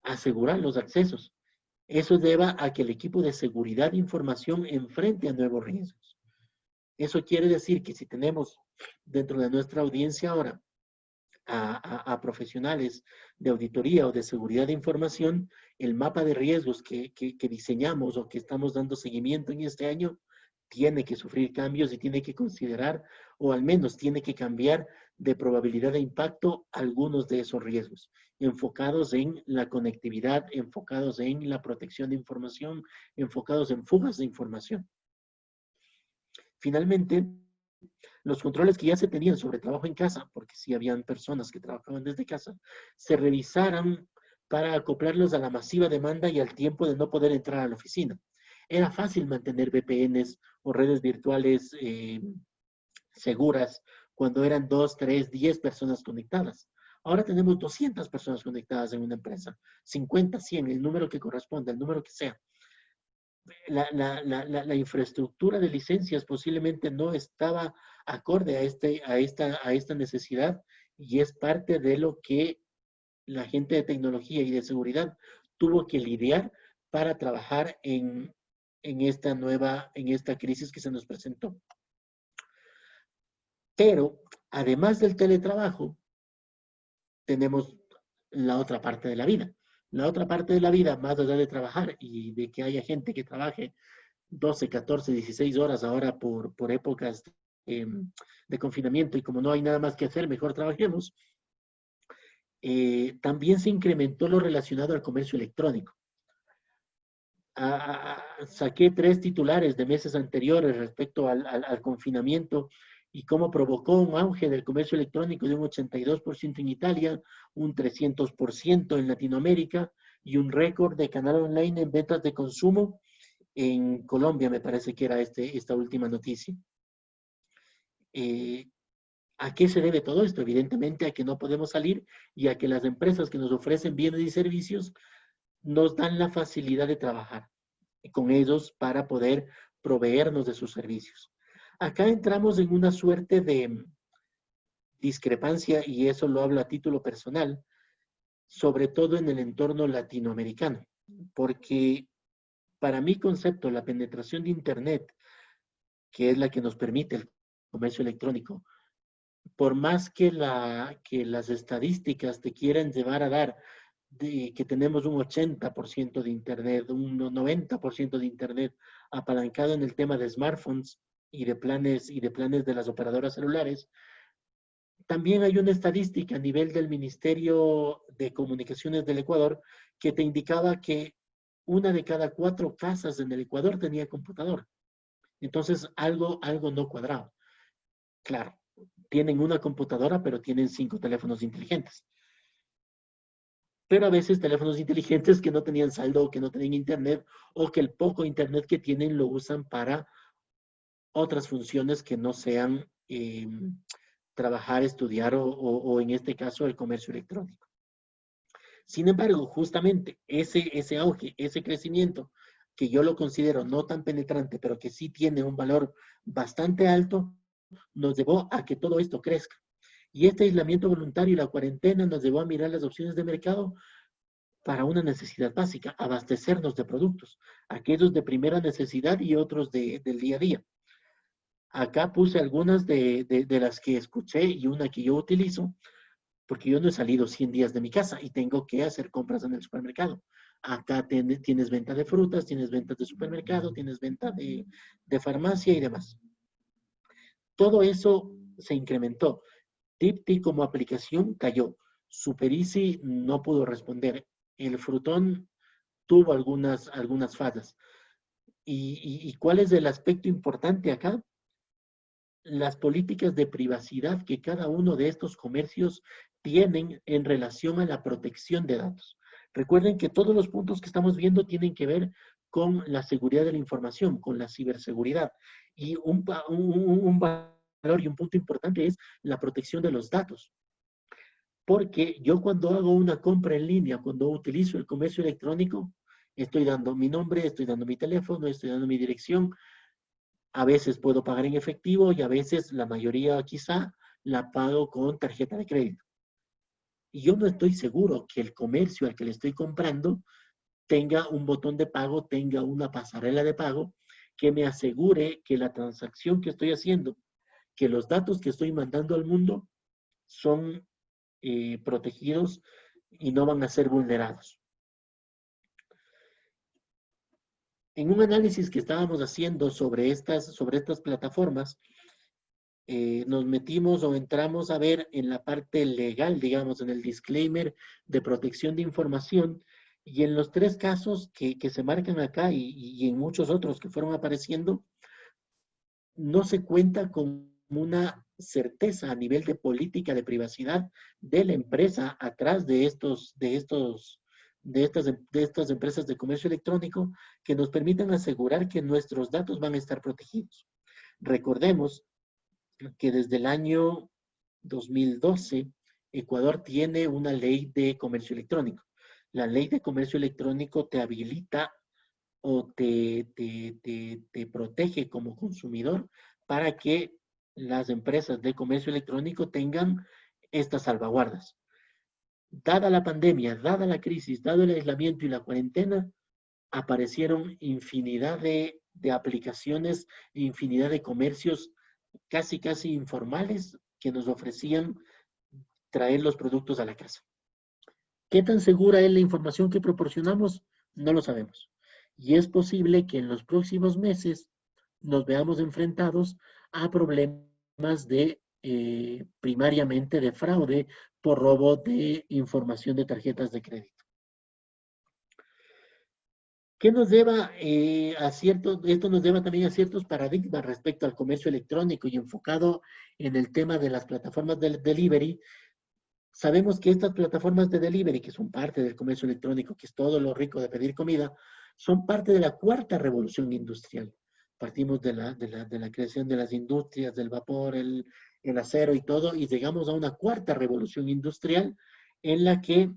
asegurar los accesos. Eso lleva a que el equipo de seguridad de información enfrente a nuevos riesgos. Eso quiere decir que si tenemos dentro de nuestra audiencia ahora a profesionales de auditoría o de seguridad de información, el mapa de riesgos que diseñamos o que estamos dando seguimiento en este año tiene que sufrir cambios y tiene que considerar, o al menos tiene que cambiar de probabilidad de impacto algunos de esos riesgos, enfocados en la conectividad, enfocados en la protección de información, enfocados en fugas de información. Finalmente, los controles que ya se tenían sobre trabajo en casa, porque sí habían personas que trabajaban desde casa, se revisaran para acoplarlos a la masiva demanda y al tiempo de no poder entrar a la oficina. Era fácil mantener VPNs o redes virtuales seguras cuando eran 2, 3, 10 personas conectadas. Ahora tenemos 200 personas conectadas en una empresa, 50, 100, el número que corresponda, el número que sea. La infraestructura de licencias posiblemente no estaba acorde a esta necesidad y es parte de lo que la gente de tecnología y de seguridad tuvo que lidiar para trabajar en esta crisis que se nos presentó. Pero además del teletrabajo, tenemos la otra parte de la vida. La otra parte de la vida, más allá de trabajar y de que haya gente que trabaje 12, 14, 16 horas ahora por épocas de confinamiento y como no hay nada más que hacer, mejor trabajemos. También se incrementó lo relacionado al comercio electrónico. Saqué 3 titulares de meses anteriores respecto al confinamiento y cómo provocó un auge del comercio electrónico de un 82% en Italia, un 300% en Latinoamérica y un récord de canal online en ventas de consumo en Colombia, me parece que era esta última noticia. ¿A qué se debe todo esto? Evidentemente a que no podemos salir y a que las empresas que nos ofrecen bienes y servicios nos dan la facilidad de trabajar con ellos para poder proveernos de sus servicios. Acá entramos en una suerte de discrepancia, y eso lo hablo a título personal, sobre todo en el entorno latinoamericano, porque para mi concepto, la penetración de Internet, que es la que nos permite el comercio electrónico, por más que las estadísticas te quieran llevar a dar de que tenemos un 80% de Internet, un 90% de Internet apalancado en el tema de smartphones y de planes de las operadoras celulares, también hay una estadística a nivel del Ministerio de Comunicaciones del Ecuador que te indicaba que una de cada 4 casas en el Ecuador tenía computadora. Entonces, algo no cuadraba. Claro, tienen una computadora, pero tienen 5 teléfonos inteligentes. Pero a veces teléfonos inteligentes que no tenían saldo o que no tenían internet o que el poco internet que tienen lo usan para otras funciones que no sean trabajar, estudiar o en este caso el comercio electrónico. Sin embargo, justamente ese auge, ese crecimiento, que yo lo considero no tan penetrante, pero que sí tiene un valor bastante alto, nos llevó a que todo esto crezca. Y este aislamiento voluntario y la cuarentena nos llevó a mirar las opciones de mercado para una necesidad básica, abastecernos de productos, aquellos de primera necesidad y otros del día a día. Acá puse algunas de las que escuché y una que yo utilizo, porque yo no he salido 100 días de mi casa y tengo que hacer compras en el supermercado. Acá tienes venta de frutas, tienes ventas de supermercado, tienes venta de farmacia y demás. Todo eso se incrementó. Tipti como aplicación cayó. Super Easy no pudo responder. El Frutón tuvo algunas fallas. ¿Y cuál es el aspecto importante acá? Las políticas de privacidad que cada uno de estos comercios tienen en relación a la protección de datos. Recuerden que todos los puntos que estamos viendo tienen que ver con la seguridad de la información, con la ciberseguridad. Y un valor y un punto importante es la protección de los datos. Porque yo cuando hago una compra en línea, cuando utilizo el comercio electrónico, estoy dando mi nombre, estoy dando mi teléfono, estoy dando mi dirección. A veces puedo pagar en efectivo y a veces, la mayoría quizá, la pago con tarjeta de crédito. Y yo no estoy seguro que el comercio al que le estoy comprando tenga un botón de pago, tenga una pasarela de pago que me asegure que la transacción que estoy haciendo, que los datos que estoy mandando al mundo son protegidos y no van a ser vulnerados. En un análisis que estábamos haciendo sobre estas plataformas, nos metimos o entramos a ver en la parte legal, digamos, en el disclaimer de protección de información, y en los 3 casos que se marcan acá y en muchos otros que fueron apareciendo, no se cuenta con una certeza a nivel de política de privacidad de la empresa atrás de estas empresas de comercio electrónico que nos permitan asegurar que nuestros datos van a estar protegidos. Recordemos que desde el año 2012 Ecuador tiene una ley de comercio electrónico. La ley de comercio electrónico te habilita o te protege como consumidor para que las empresas de comercio electrónico tengan estas salvaguardas. Dada la pandemia, dada la crisis, dado el aislamiento y la cuarentena, aparecieron infinidad de aplicaciones, infinidad de comercios casi informales que nos ofrecían traer los productos a la casa. ¿Qué tan segura es la información que proporcionamos? No lo sabemos. Y es posible que en los próximos meses nos veamos enfrentados a problemas de primariamente de fraude por robo de información de tarjetas de crédito. ¿Qué nos lleva esto nos lleva también a ciertos paradigmas respecto al comercio electrónico y enfocado en el tema de las plataformas de delivery? Sabemos que estas plataformas de delivery, que son parte del comercio electrónico, que es todo lo rico de pedir comida, son parte de la 4ª revolución industrial. Partimos de la creación de las industrias, del vapor, el acero y todo, y llegamos a una 4ª revolución industrial en la que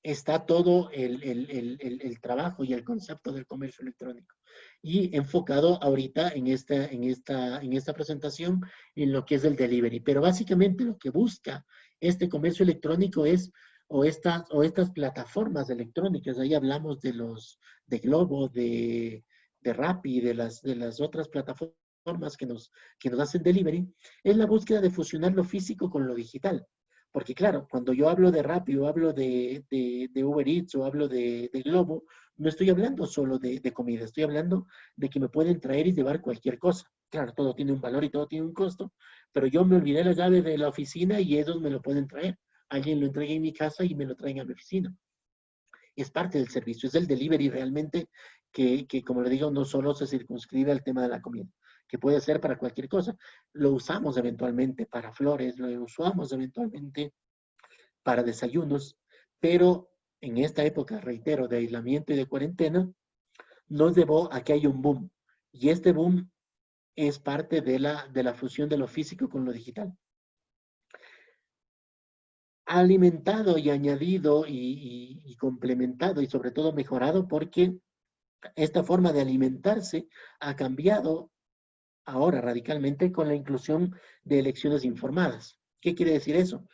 está todo el trabajo y el concepto del comercio electrónico. Y enfocado ahorita en esta presentación en lo que es el delivery. Pero básicamente lo que busca este comercio electrónico es, o estas plataformas electrónicas, ahí hablamos de Globo, de Rappi, de las otras plataformas que nos hacen delivery, es la búsqueda de fusionar lo físico con lo digital. Porque claro, cuando yo hablo de Rappi o hablo de Uber Eats o hablo de Globo, no estoy hablando solo de comida, estoy hablando de que me pueden traer y llevar cualquier cosa. Claro, todo tiene un valor y todo tiene un costo, pero yo me olvidé la llave de la oficina y ellos me lo pueden traer. Alguien lo entrega en mi casa y me lo traen a mi oficina. Es parte del servicio, es el delivery realmente que, como le digo, no solo se circunscribe al tema de la comida, que puede ser para cualquier cosa. Lo usamos eventualmente para flores, lo usamos eventualmente para desayunos, pero en esta época, reitero, de aislamiento y de cuarentena, nos llevó a que haya un boom. Y este boom es parte de la fusión de lo físico con lo digital. Alimentado y añadido y complementado y sobre todo mejorado porque esta forma de alimentarse ha cambiado ahora radicalmente con la inclusión de elecciones informadas. ¿Qué quiere decir eso?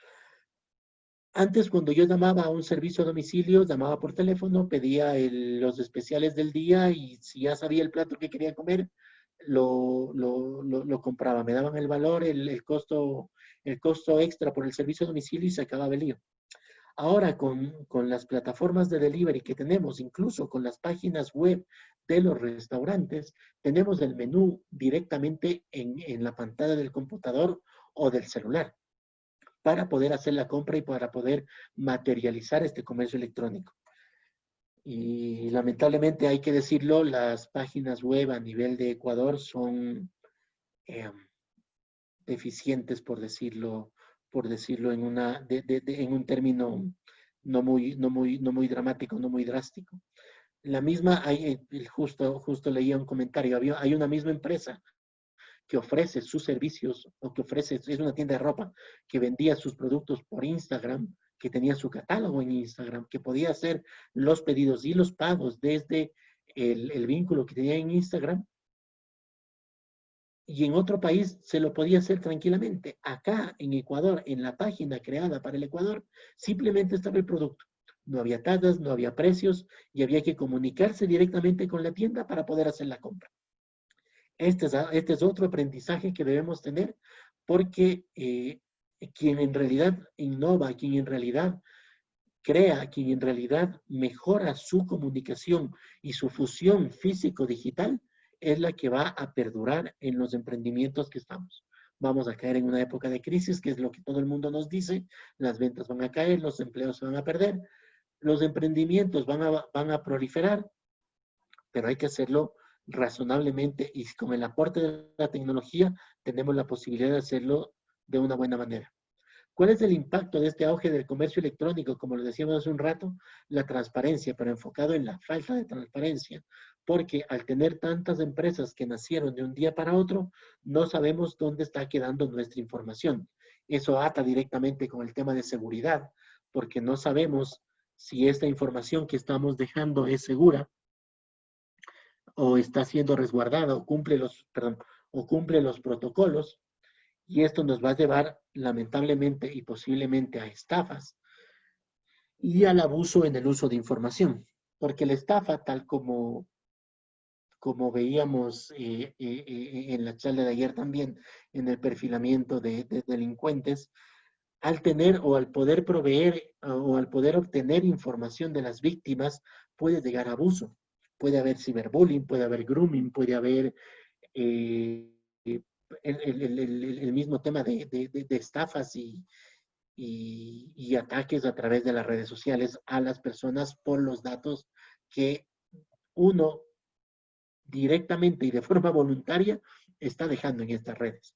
Antes, cuando yo llamaba a un servicio a domicilio, llamaba por teléfono, pedía los especiales del día y si ya sabía el plato que quería comer, lo compraba. Me daban el valor, el costo extra por el servicio a domicilio y se acababa el lío. Ahora, con las plataformas de delivery que tenemos, incluso con las páginas web de los restaurantes, tenemos el menú directamente en la pantalla del computador o del celular para poder hacer la compra y para poder materializar este comercio electrónico. Y lamentablemente hay que decirlo, las páginas web a nivel de Ecuador son deficientes, por decirlo en un término no muy dramático, no muy drástico. La misma, justo leía un comentario, hay una misma empresa que ofrece sus servicios o que ofrece, es una tienda de ropa que vendía sus productos por Instagram, que tenía su catálogo en Instagram, que podía hacer los pedidos y los pagos desde el vínculo que tenía en Instagram, y en otro país se lo podía hacer tranquilamente. Acá en Ecuador, en la página creada para el Ecuador, simplemente estaba el producto. No había tasas, no había precios y había que comunicarse directamente con la tienda para poder hacer la compra. Este es otro aprendizaje que debemos tener porque quien en realidad innova, quien en realidad crea, quien en realidad mejora su comunicación y su fusión físico-digital es la que va a perdurar en los emprendimientos que estamos. Vamos a caer en una época de crisis, que es lo que todo el mundo nos dice, las ventas van a caer, los empleos se van a perder, los emprendimientos van a proliferar, pero hay que hacerlo razonablemente y con el aporte de la tecnología tenemos la posibilidad de hacerlo de una buena manera. ¿Cuál es el impacto de este auge del comercio electrónico? Como lo decíamos hace un rato, la transparencia, pero enfocado en la falta de transparencia, porque al tener tantas empresas que nacieron de un día para otro, no sabemos dónde está quedando nuestra información. Eso ata directamente con el tema de seguridad, porque no sabemos si esta información que estamos dejando es segura o está siendo resguardada o cumple los protocolos. Y esto nos va a llevar, lamentablemente y posiblemente, a estafas y al abuso en el uso de información. Porque la estafa, tal como veíamos en la charla de ayer también, en el perfilamiento de delincuentes, al tener o al poder proveer o al poder obtener información de las víctimas, puede llegar a abuso. Puede haber ciberbullying, puede haber grooming, puede haber eh, el mismo tema de estafas y ataques a través de las redes sociales a las personas por los datos que uno directamente y de forma voluntaria está dejando en estas redes.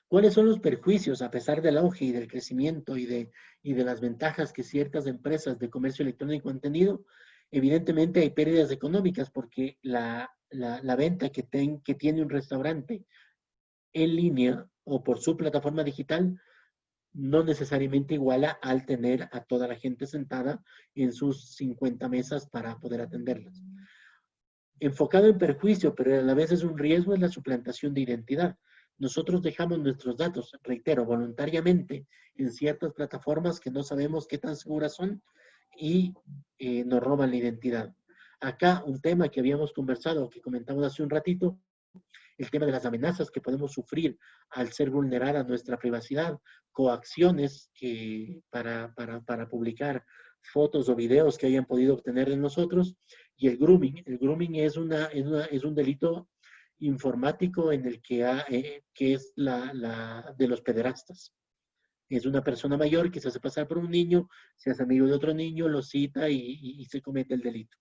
¿Cuáles son los perjuicios a pesar del auge y del crecimiento y de las ventajas que ciertas empresas de comercio electrónico han tenido? Evidentemente hay pérdidas económicas porque la venta que tiene un restaurante en línea o por su plataforma digital no necesariamente iguala al tener a toda la gente sentada en sus 50 mesas para poder atenderlas. Enfocado en perjuicio, pero a la vez es un riesgo, es la suplantación de identidad. Nosotros dejamos nuestros datos, reitero, voluntariamente en ciertas plataformas que no sabemos qué tan seguras son y nos roban la identidad. Acá un tema que habíamos conversado, que comentamos hace un ratito, el tema de las amenazas que podemos sufrir al ser vulnerada nuestra privacidad, coacciones para publicar fotos o videos que hayan podido obtener de nosotros, y el grooming. El grooming es un delito informático en el que es de los pederastas. Es una persona mayor que se hace pasar por un niño, se hace amigo de otro niño, lo cita y se comete el delito.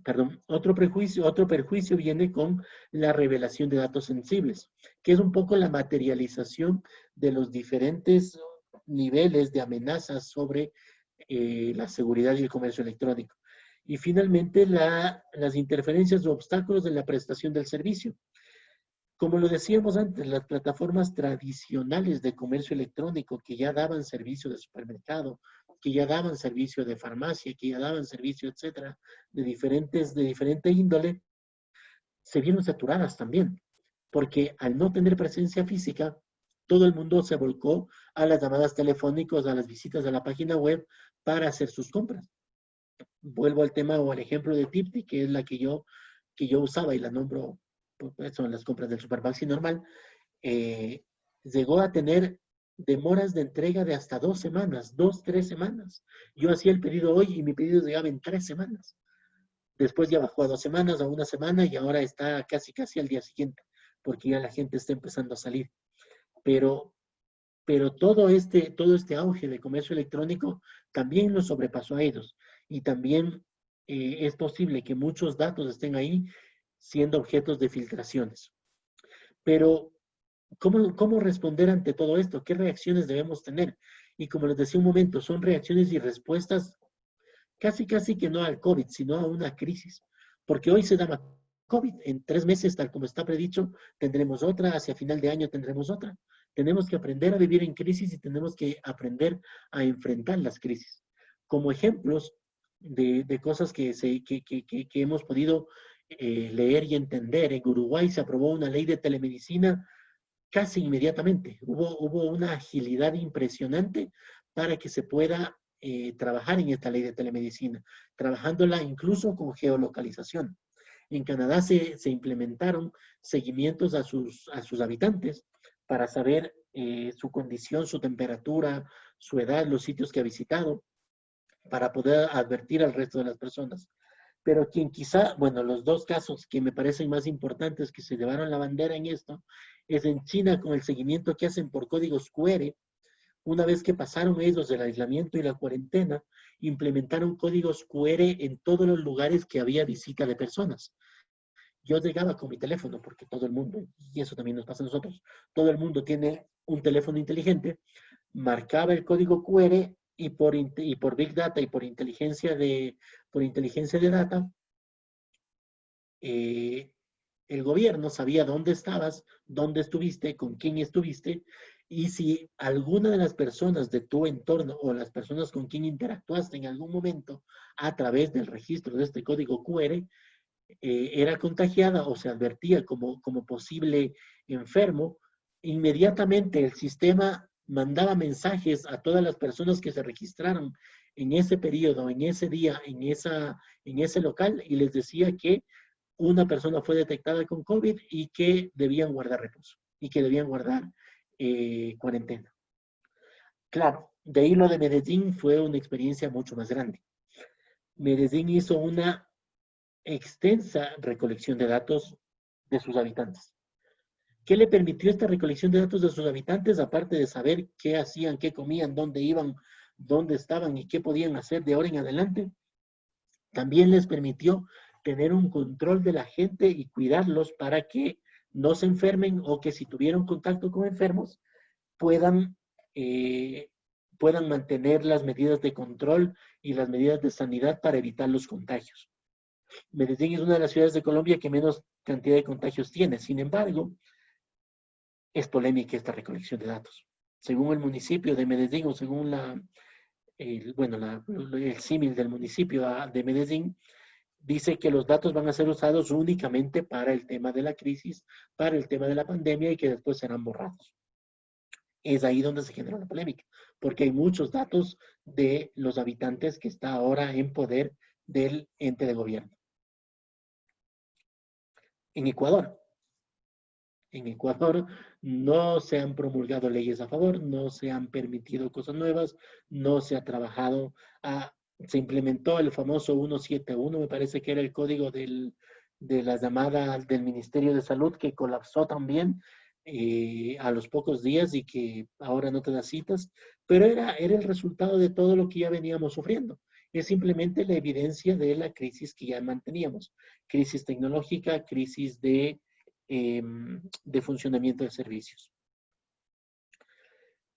Perdón, otro perjuicio viene con la revelación de datos sensibles, que es un poco la materialización de los diferentes niveles de amenazas sobre la seguridad y el comercio electrónico. Y finalmente, las interferencias o obstáculos en la prestación del servicio. Como lo decíamos antes, las plataformas tradicionales de comercio electrónico que ya daban servicio de supermercado, que ya daban servicio de farmacia, que ya daban servicio, etcétera, de diferente índole, se vieron saturadas también, porque al no tener presencia física, todo el mundo se volcó a las llamadas telefónicas, a las visitas a la página web para hacer sus compras. Vuelvo al tema o al ejemplo de Tipti, que es la que yo usaba y la nombro, pues, son las compras del Supermaxi normal, llegó a tener demoras de entrega de hasta 2 semanas, 3 semanas. Yo hacía el pedido hoy y mi pedido llegaba en 3 semanas. Después ya bajó a 2 semanas, a una semana y ahora está casi al día siguiente, porque ya la gente está empezando a salir. Pero, pero todo este auge de comercio electrónico también lo sobrepasó a ellos. Y también es posible que muchos datos estén ahí siendo objetos de filtraciones. Pero ¿cómo responder ante todo esto? ¿Qué reacciones debemos tener? Y como les decía un momento, son reacciones y respuestas casi que no al COVID, sino a una crisis. Porque hoy se llama COVID. En 3 meses, tal como está predicho, tendremos otra. Hacia final de año tendremos otra. Tenemos que aprender a vivir en crisis y tenemos que aprender a enfrentar las crisis. Como ejemplos de cosas que hemos podido leer y entender, en Uruguay se aprobó una ley de telemedicina casi inmediatamente. Hubo una agilidad impresionante para que se pueda trabajar en esta ley de telemedicina, trabajándola incluso con geolocalización. En Canadá se implementaron seguimientos a sus habitantes para saber su condición, su temperatura, su edad, los sitios que ha visitado, para poder advertir al resto de las personas. Pero quien quizá, bueno, los dos casos que me parecen más importantes que se llevaron la bandera en esto, es en China con el seguimiento que hacen por códigos QR. Una vez que pasaron ellos del aislamiento y la cuarentena, implementaron códigos QR en todos los lugares que había visita de personas. Yo llegaba con mi teléfono, porque todo el mundo, y eso también nos pasa a nosotros, todo el mundo tiene un teléfono inteligente, marcaba el código QR y por Big Data y por inteligencia de data, eh, el gobierno sabía dónde estabas, dónde estuviste, con quién estuviste, y si alguna de las personas de tu entorno o las personas con quien interactuaste en algún momento a través del registro de este código QR era contagiada o se advertía como posible enfermo, inmediatamente el sistema mandaba mensajes a todas las personas que se registraron en ese periodo, en ese día, en ese local, y les decía que una persona fue detectada con COVID y que debían guardar reposo y que debían guardar cuarentena. Claro, de ahí lo de Medellín fue una experiencia mucho más grande. Medellín hizo una extensa recolección de datos de sus habitantes. ¿Qué le permitió esta recolección de datos de sus habitantes, aparte de saber qué hacían, qué comían, dónde iban, dónde estaban y qué podían hacer de ahora en adelante? También les permitió tener un control de la gente y cuidarlos para que no se enfermen o que si tuvieron contacto con enfermos puedan, eh, puedan mantener las medidas de control y las medidas de sanidad para evitar los contagios. Medellín es una de las ciudades de Colombia que menos cantidad de contagios tiene. Sin embargo, es polémica esta recolección de datos. Según el municipio de Medellín o según el símil del municipio de Medellín, dice que los datos van a ser usados únicamente para el tema de la crisis, para el tema de la pandemia y que después serán borrados. Es ahí donde se genera la polémica, porque hay muchos datos de los habitantes que está ahora en poder del ente de gobierno. En Ecuador, no se han promulgado leyes a favor, no se han permitido cosas nuevas, no se ha trabajado, se implementó el famoso 171, me parece que era el código de las llamadas del Ministerio de Salud, que colapsó también a los pocos días y que ahora no te da citas, pero era el resultado de todo lo que ya veníamos sufriendo. Es simplemente la evidencia de la crisis que ya manteníamos. Crisis tecnológica, crisis de funcionamiento de servicios.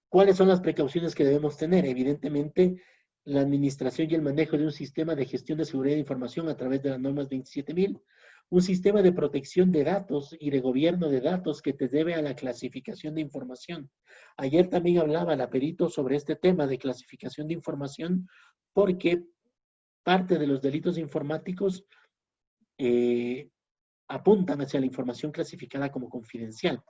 ¿Cuáles son las precauciones que debemos tener? Evidentemente, la administración y el manejo de un sistema de gestión de seguridad de información a través de las normas 27.000, un sistema de protección de datos y de gobierno de datos que te debe a la clasificación de información. Ayer también hablaba la perito sobre este tema de clasificación de información porque parte de los delitos informáticos apuntan hacia la información clasificada como confidencial.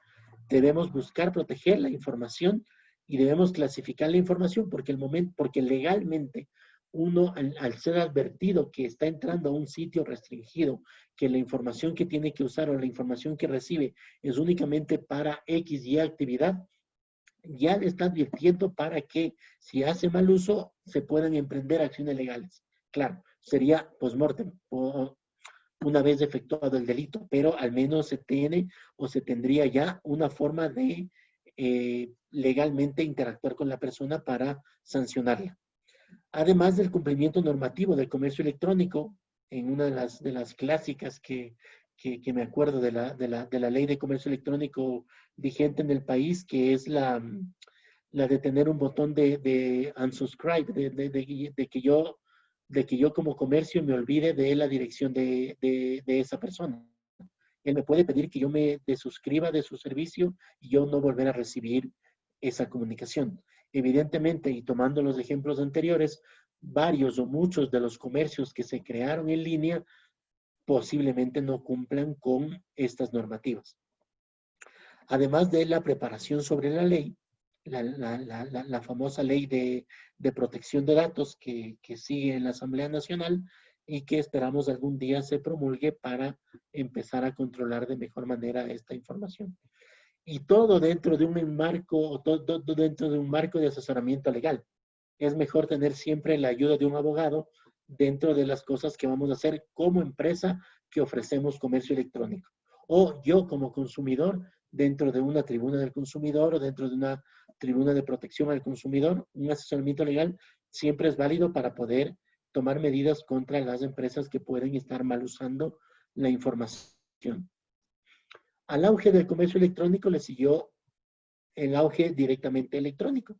Debemos buscar proteger la información y debemos clasificar la información porque legalmente uno al ser advertido que está entrando a un sitio restringido, que la información que tiene que usar o la información que recibe es únicamente para X y actividad, ya le está advirtiendo para que si hace mal uso se puedan emprender acciones legales. Claro, sería post-mortem, una vez efectuado el delito, pero al menos se tiene o se tendría ya una forma de legalmente interactuar con la persona para sancionarla. Además del cumplimiento normativo del comercio electrónico, en una de las clásicas que me acuerdo de la ley de comercio electrónico vigente en el país, que es la de tener un botón de unsubscribe, de que yo como comercio me olvide de la dirección de esa persona. Él me puede pedir que yo me desuscriba de su servicio y yo no volver a recibir esa comunicación. Evidentemente, y tomando los ejemplos anteriores, varios o muchos de los comercios que se crearon en línea posiblemente no cumplan con estas normativas. Además de la preparación sobre la ley, la famosa ley de protección de datos que sigue en la Asamblea Nacional, y que esperamos algún día se promulgue para empezar a controlar de mejor manera esta información. Y todo dentro de un marco, todo dentro de un marco de asesoramiento legal. Es mejor tener siempre la ayuda de un abogado dentro de las cosas que vamos a hacer como empresa que ofrecemos comercio electrónico. O yo como consumidor, dentro de una tribuna del consumidor o dentro de una tribuna de protección al consumidor, un asesoramiento legal siempre es válido para poder tomar medidas contra las empresas que pueden estar mal usando la información. Al auge del comercio electrónico le siguió el auge directamente electrónico.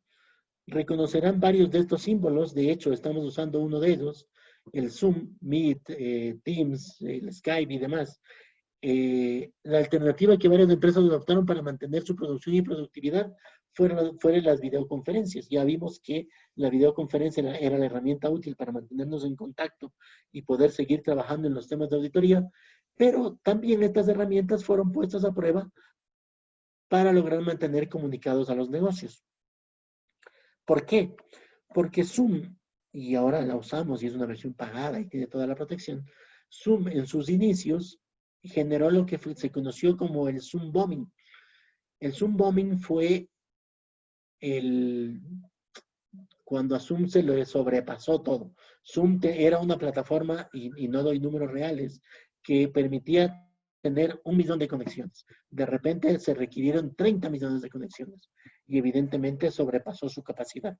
Reconocerán varios de estos símbolos, de hecho estamos usando uno de ellos, el Zoom, Meet, Teams, el Skype y demás. La alternativa que varias empresas adoptaron para mantener su producción y productividad fueron las videoconferencias. Ya vimos que la videoconferencia era la herramienta útil para mantenernos en contacto y poder seguir trabajando en los temas de auditoría, pero también estas herramientas fueron puestas a prueba para lograr mantener comunicados a los negocios. ¿Por qué? Porque Zoom, y ahora la usamos y es una versión pagada y tiene toda la protección, Zoom en sus inicios generó lo que se conoció como el Zoom bombing. El Zoom bombing fue cuando a Zoom se le sobrepasó todo. Zoom era una plataforma, y no doy números reales, que permitía tener 1 millón de conexiones. De repente se requirieron 30 millones de conexiones y evidentemente sobrepasó su capacidad.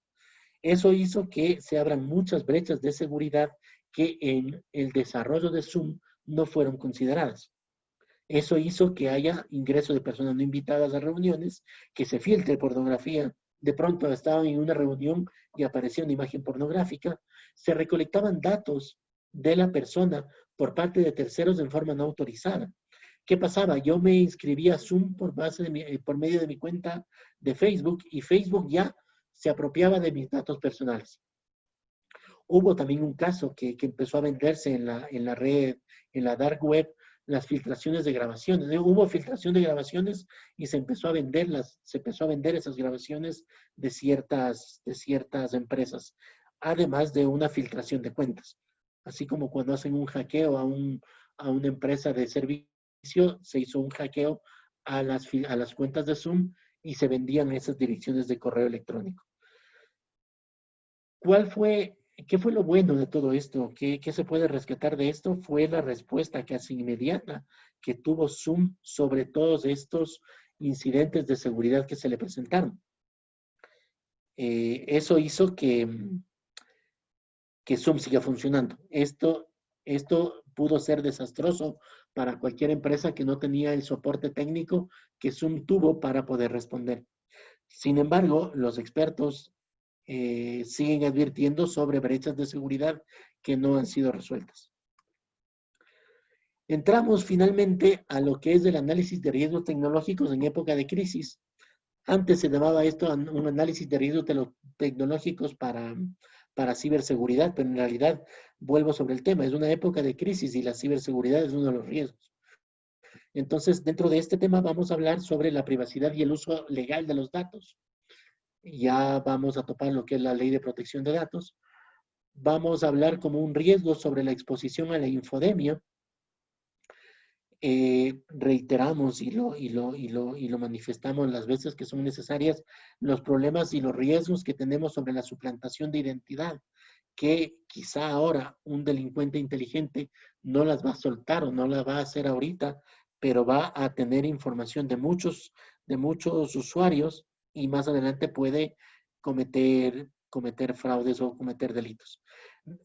Eso hizo que se abran muchas brechas de seguridad que en el desarrollo de Zoom no fueron consideradas. Eso hizo que haya ingreso de personas no invitadas a reuniones, que se filtre pornografía. De pronto estaban en una reunión y aparecía una imagen pornográfica. Se recolectaban datos de la persona por parte de terceros en forma no autorizada. ¿Qué pasaba? Yo me inscribía a Zoom por medio de mi cuenta de Facebook y Facebook ya se apropiaba de mis datos personales. Hubo también un caso que empezó a venderse en la red, en la dark web, las filtraciones de grabaciones. Hubo filtración de grabaciones y se empezó a vender esas grabaciones de ciertas empresas, además de una filtración de cuentas. Así como cuando hacen un hackeo a una empresa de servicio, se hizo un hackeo a las cuentas de Zoom y se vendían esas direcciones de correo electrónico. ¿Qué fue lo bueno de todo esto? ¿Qué se puede rescatar de esto? Fue la respuesta casi inmediata que tuvo Zoom sobre todos estos incidentes de seguridad que se le presentaron. Eso hizo que Zoom siga funcionando. Esto pudo ser desastroso para cualquier empresa que no tenía el soporte técnico que Zoom tuvo para poder responder. Sin embargo, los expertos siguen advirtiendo sobre brechas de seguridad que no han sido resueltas. Entramos finalmente a lo que es el análisis de riesgos tecnológicos en época de crisis. Antes se llamaba esto un análisis de riesgos tecnológicos para ciberseguridad, pero en realidad, vuelvo sobre el tema, es una época de crisis y la ciberseguridad es uno de los riesgos. Entonces, dentro de este tema vamos a hablar sobre la privacidad y el uso legal de los datos. Ya vamos a topar lo que es la ley de protección de datos. Vamos a hablar como un riesgo sobre la exposición a la infodemia. Reiteramos y lo manifestamos las veces que son necesarias los problemas y los riesgos que tenemos sobre la suplantación de identidad, que quizá ahora un delincuente inteligente no las va a soltar o no las va a hacer ahorita, pero va a tener información de muchos usuarios y más adelante puede cometer fraudes o cometer delitos.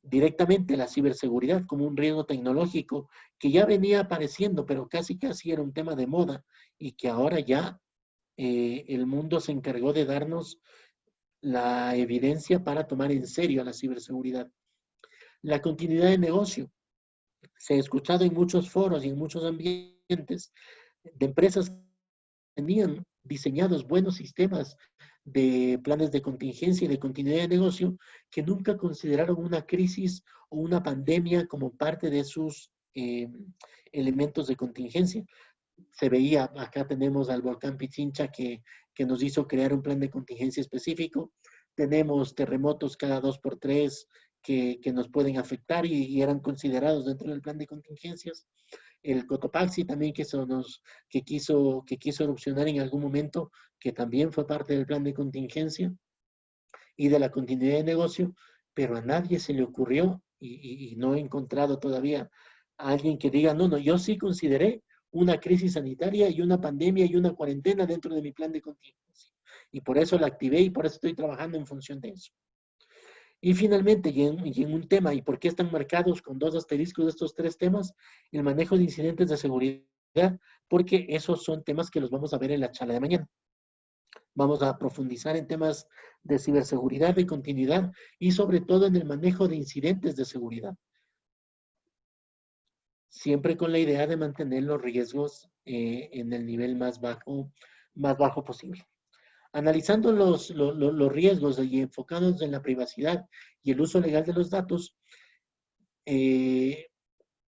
Directamente la ciberseguridad como un riesgo tecnológico que ya venía apareciendo, pero casi era un tema de moda y que ahora ya el mundo se encargó de darnos la evidencia para tomar en serio la ciberseguridad. La continuidad de negocio. Se ha escuchado en muchos foros y en muchos ambientes de empresas que tenían diseñados buenos sistemas de planes de contingencia y de continuidad de negocio que nunca consideraron una crisis o una pandemia como parte de sus elementos de contingencia. Se veía, acá tenemos al volcán Pichincha que nos hizo crear un plan de contingencia específico. Tenemos terremotos cada 2 por 3 que nos pueden afectar y eran considerados dentro del plan de contingencias. El Cotopaxi también que quiso erupcionar en algún momento, que también fue parte del plan de contingencia y de la continuidad de negocio, pero a nadie se le ocurrió y no he encontrado todavía a alguien que diga, no, yo sí consideré una crisis sanitaria y una pandemia y una cuarentena dentro de mi plan de contingencia. Y por eso la activé y por eso estoy trabajando en función de eso. Y finalmente, y en un tema, ¿y por qué están marcados con 2 asteriscos de estos 3 temas? El manejo de incidentes de seguridad, porque esos son temas que los vamos a ver en la charla de mañana. Vamos a profundizar en temas de ciberseguridad, de continuidad y sobre todo en el manejo de incidentes de seguridad. Siempre con la idea de mantener los riesgos en el nivel más bajo posible. Analizando los riesgos y enfocados en la privacidad y el uso legal de los datos,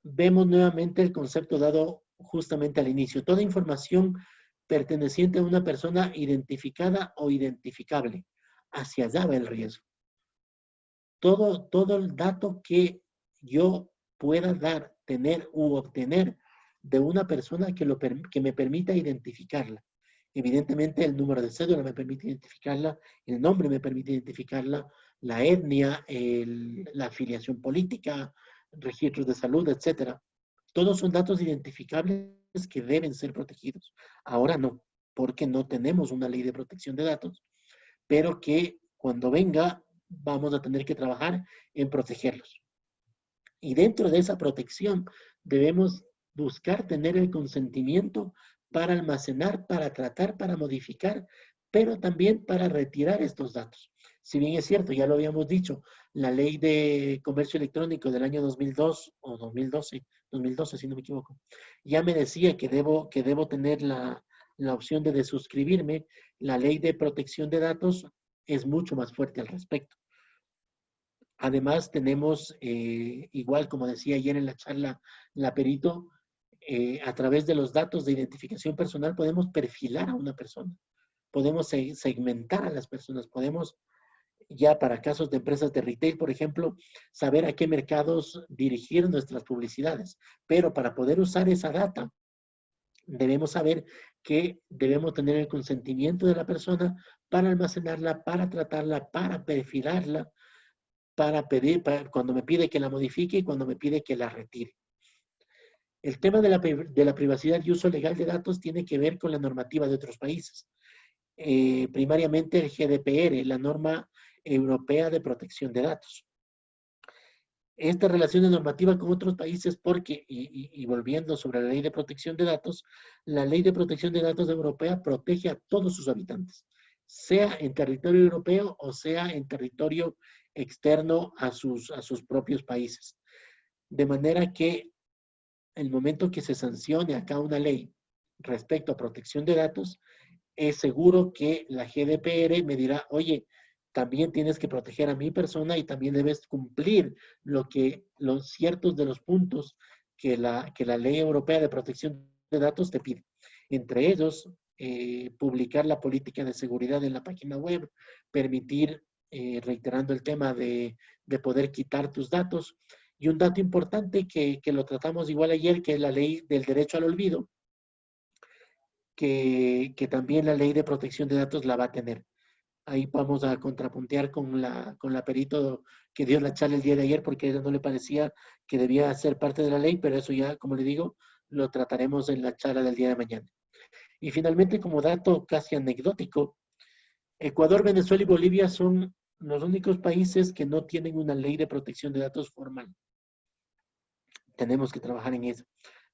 vemos nuevamente el concepto dado justamente al inicio. Toda información perteneciente a una persona identificada o identificable. Hacia allá va el riesgo. Todo el dato que yo pueda dar, tener u obtener de una persona que me permita identificarla. Evidentemente el número de cédula me permite identificarla, el nombre me permite identificarla, la etnia, la afiliación política, registros de salud, etcétera. Todos son datos identificables que deben ser protegidos. Ahora no, porque no tenemos una ley de protección de datos, pero que cuando venga vamos a tener que trabajar en protegerlos. Y dentro de esa protección debemos buscar tener el consentimiento para almacenar, para tratar, para modificar, pero también para retirar estos datos. Si bien es cierto, ya lo habíamos dicho, la ley de comercio electrónico del año 2002 o 2012 si no me equivoco, ya me decía que debo tener la opción de desuscribirme. La ley de protección de datos es mucho más fuerte al respecto. Además, tenemos, igual como decía ayer en la charla la perito, a través de los datos de identificación personal podemos perfilar a una persona, podemos segmentar a las personas, podemos ya para casos de empresas de retail, por ejemplo, saber a qué mercados dirigir nuestras publicidades. Pero para poder usar esa data, debemos saber que debemos tener el consentimiento de la persona para almacenarla, para tratarla, para perfilarla, para pedir, cuando me pide que la modifique y cuando me pide que la retire. El tema de la privacidad y uso legal de datos tiene que ver con la normativa de otros países. Primariamente el GDPR, la norma europea de protección de datos. Esta relación de normativa con otros países porque, y volviendo sobre la ley de protección de datos, la ley de protección de datos europea protege a todos sus habitantes, sea en territorio europeo o sea en territorio externo a sus propios países. De manera que el momento que se sancione acá una ley respecto a protección de datos, es seguro que la GDPR me dirá, oye, también tienes que proteger a mi persona y también debes cumplir los ciertos de los puntos que la Ley Europea de Protección de Datos te pide. Entre ellos, publicar la política de seguridad en la página web, permitir, reiterando el tema de poder quitar tus datos. Y un dato importante que lo tratamos igual ayer, que es la ley del derecho al olvido, que también la ley de protección de datos la va a tener. Ahí vamos a contrapuntear con la perito que dio la charla el día de ayer, porque a ella no le parecía que debía ser parte de la ley, pero eso ya, como le digo, lo trataremos en la charla del día de mañana. Y finalmente, como dato casi anecdótico, Ecuador, Venezuela y Bolivia son los únicos países que no tienen una ley de protección de datos formal. Tenemos que trabajar en eso.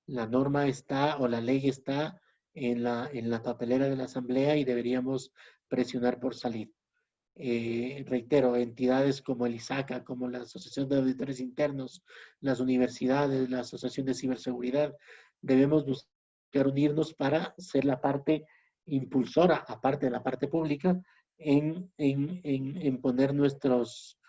La norma está o la ley está en la papelera de la Asamblea y deberíamos presionar por salir. Reitero, entidades como el ISACA, como la Asociación de Auditores Internos, las universidades, la Asociación de Ciberseguridad, debemos buscar unirnos para ser la parte impulsora, aparte de la parte pública, en poner nuestros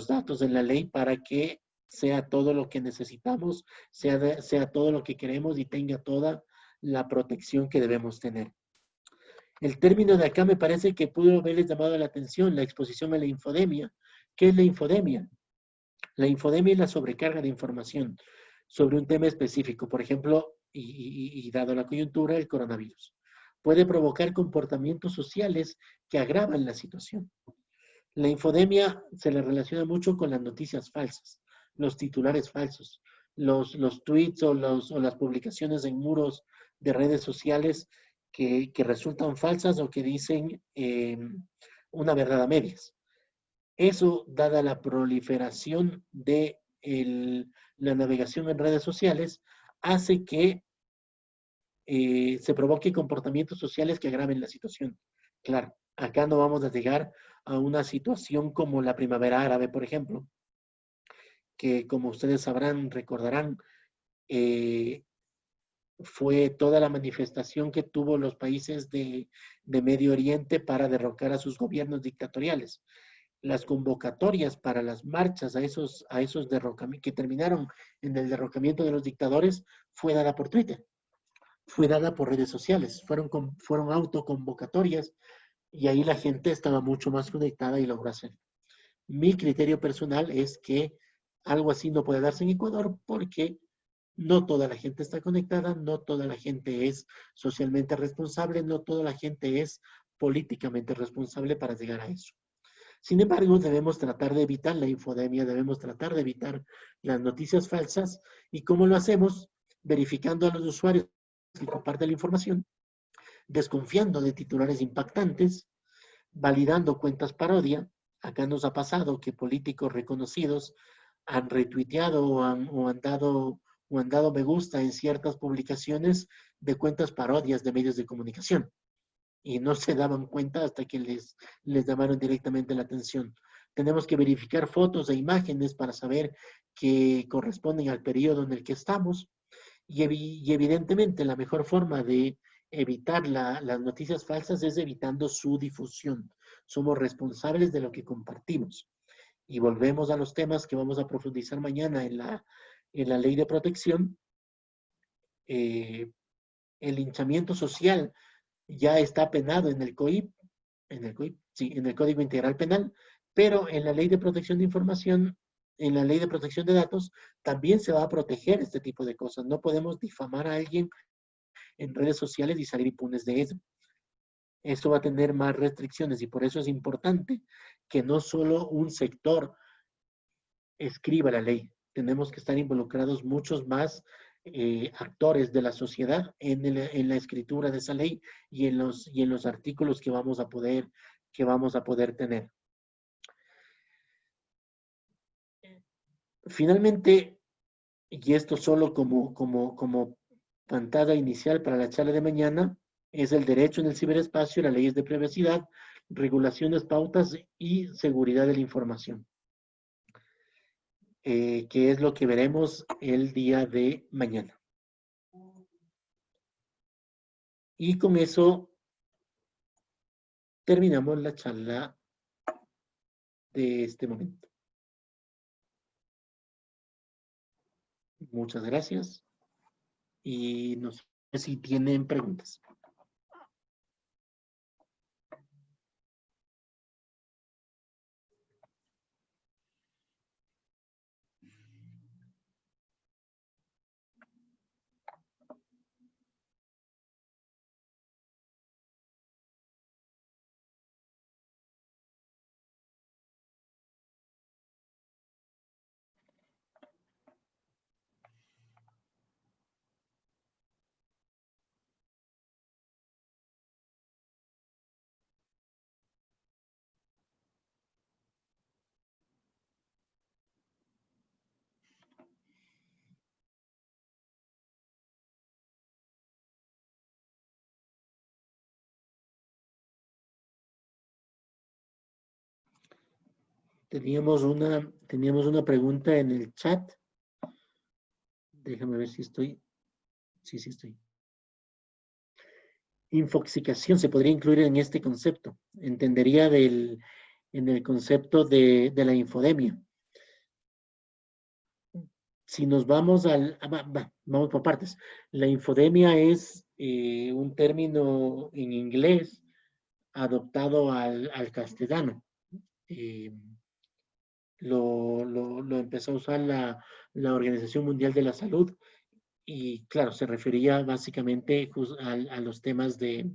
datos en la ley para que sea todo lo que necesitamos, sea todo lo que queremos y tenga toda la protección que debemos tener. El término de acá me parece que pudo haberles llamado la atención, la exposición a la infodemia. ¿Qué es la infodemia? La infodemia es la sobrecarga de información sobre un tema específico, por ejemplo, y dado la coyuntura, el coronavirus. Puede provocar comportamientos sociales que agravan la situación. La infodemia se le relaciona mucho con las noticias falsas, los titulares falsos, los tweets o las publicaciones en muros de redes sociales que resultan falsas o que dicen una verdad a medias. Eso, dada la proliferación de la navegación en redes sociales, hace que se provoque comportamientos sociales que agraven la situación. Claro, acá no vamos a llegar a una situación como la primavera árabe, por ejemplo, que como ustedes sabrán, recordarán, eh, fue toda la manifestación que tuvo los países de Medio Oriente para derrocar a sus gobiernos dictatoriales. Las convocatorias para las marchas a esos derrocamientos que terminaron en el derrocamiento de los dictadores fue dada por Twitter, fue dada por redes sociales, fueron autoconvocatorias y ahí la gente estaba mucho más conectada y logró hacer. Mi criterio personal es que algo así no puede darse en Ecuador porque no toda la gente está conectada, no toda la gente es socialmente responsable, no toda la gente es políticamente responsable para llegar a eso. Sin embargo, debemos tratar de evitar la infodemia, debemos tratar de evitar las noticias falsas. ¿Y cómo lo hacemos? Verificando a los usuarios que comparten la información, desconfiando de titulares impactantes, validando cuentas parodia. Acá nos ha pasado que políticos reconocidos han retuiteado o han dado me gusta en ciertas publicaciones de cuentas parodias de medios de comunicación y no se daban cuenta hasta que les llamaron directamente la atención. Tenemos que verificar fotos e imágenes para saber que corresponden al periodo en el que estamos y evidentemente la mejor forma de evitar las noticias falsas es evitando su difusión. Somos responsables de lo que compartimos. Y volvemos a los temas que vamos a profundizar mañana en la ley de protección. Eh, el linchamiento social ya está penado en el COIP, sí, en el Código Integral Penal, pero en la Ley de Protección de Información, en la Ley de Protección de Datos, también se va a proteger este tipo de cosas. No podemos difamar a alguien en redes sociales y salir impunes de eso. Esto va a tener más restricciones y por eso es importante que no solo un sector escriba la ley. Tenemos que estar involucrados muchos más actores de la sociedad en la escritura de esa ley y en los artículos que vamos a poder tener. Finalmente, y esto solo como pantalla inicial para la charla de mañana, es el derecho en el ciberespacio, las leyes de privacidad, regulaciones, pautas y seguridad de la información, que es lo que veremos el día de mañana. Y con eso terminamos la charla de este momento. Muchas gracias y no sé si tienen preguntas. Teníamos una pregunta en el chat. Déjame ver si estoy. Sí, sí estoy. Infoxicación se podría incluir en este concepto. Entendería en el concepto de la infodemia. Si nos vamos vamos por partes. La infodemia es un término en inglés adoptado al castellano. lo empezó a usar la Organización Mundial de la Salud y claro, se refería básicamente a los temas de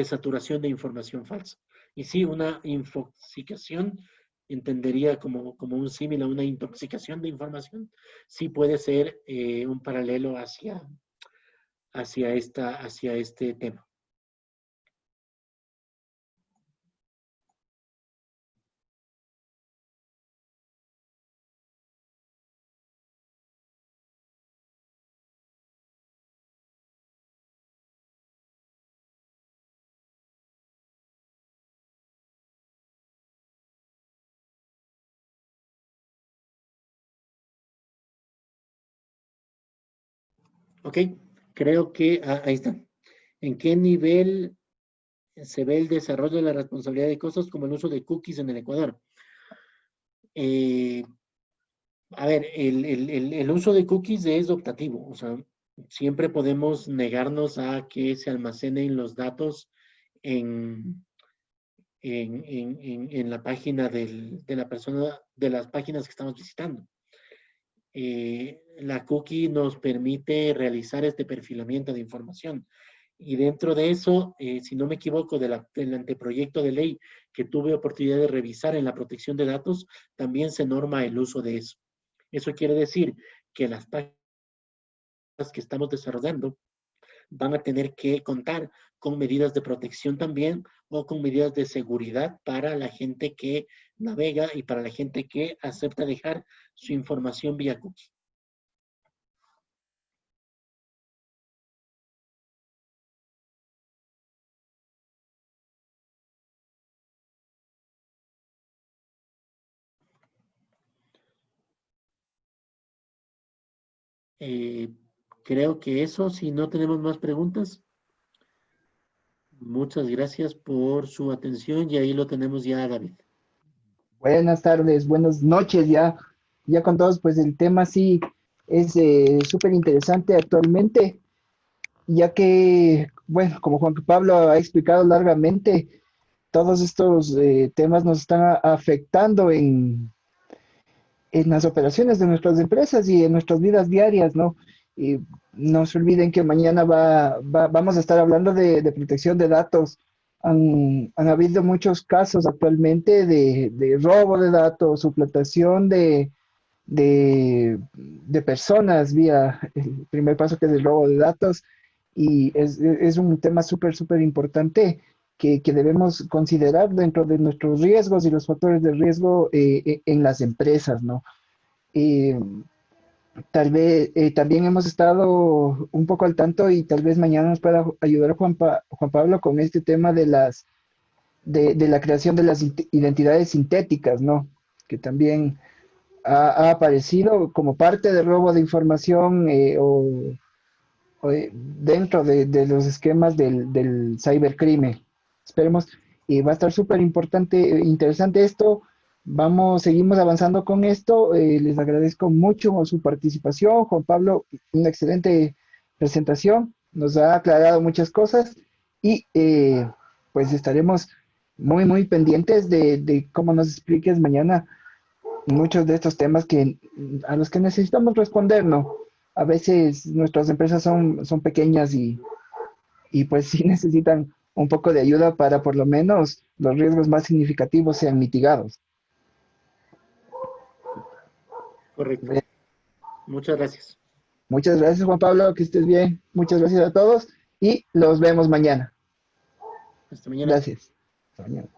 saturación de información falsa. Y sí, una infoxicación entendería como un símil a una intoxicación de información, sí puede ser un paralelo hacia este tema. Ok, creo que ahí está. ¿En qué nivel se ve el desarrollo de la responsabilidad de costos como el uso de cookies en el Ecuador? Eh, a ver, el uso de cookies es optativo, o sea, siempre podemos negarnos a que se almacenen los datos en, en la página de la persona, de las páginas que estamos visitando. La cookie nos permite realizar este perfilamiento de información. Y dentro de eso, si no me equivoco, del anteproyecto de ley que tuve oportunidad de revisar en la protección de datos, también se norma el uso de eso. Eso quiere decir que las páginas que estamos desarrollando van a tener que contar con medidas de protección también o con medidas de seguridad para la gente que navega y para la gente que acepta dejar su información vía cookie. Eh, Creo que eso, si no tenemos más preguntas, muchas gracias por su atención y ahí lo tenemos ya, David.
Buenas tardes, buenas noches ya. Ya con todos, pues el tema sí es súper interesante actualmente, ya que, bueno, como Juan Pablo ha explicado largamente, todos estos temas nos están afectando en las operaciones de nuestras empresas y en nuestras vidas diarias, ¿no? Y no se olviden que mañana vamos a estar hablando de protección de datos. Han habido muchos casos actualmente de robo de datos, suplantación de personas vía el primer paso que es el robo de datos. Y es un tema súper importante que debemos considerar dentro de nuestros riesgos y los factores de riesgo en las empresas, ¿no? Eh, Tal vez también hemos estado un poco al tanto y tal vez mañana nos pueda ayudar Juan Pablo con este tema de la creación de las identidades sintéticas, ¿no? Que también ha aparecido como parte del robo de información dentro de los esquemas del cybercrimen. Esperemos, y va a estar súper importante, interesante esto. Seguimos avanzando con esto. Les agradezco mucho su participación. Juan Pablo, una excelente presentación. Nos ha aclarado muchas cosas y pues estaremos muy pendientes de cómo nos expliques mañana muchos de estos temas a los que necesitamos responder, ¿no? A veces nuestras empresas son pequeñas y pues sí necesitan un poco de ayuda para por lo menos los riesgos más significativos sean mitigados.
Correcto. Muchas gracias.
Muchas gracias, Juan Pablo, que estés bien. Muchas gracias a todos y los vemos mañana.
Hasta mañana.
Gracias. Hasta mañana.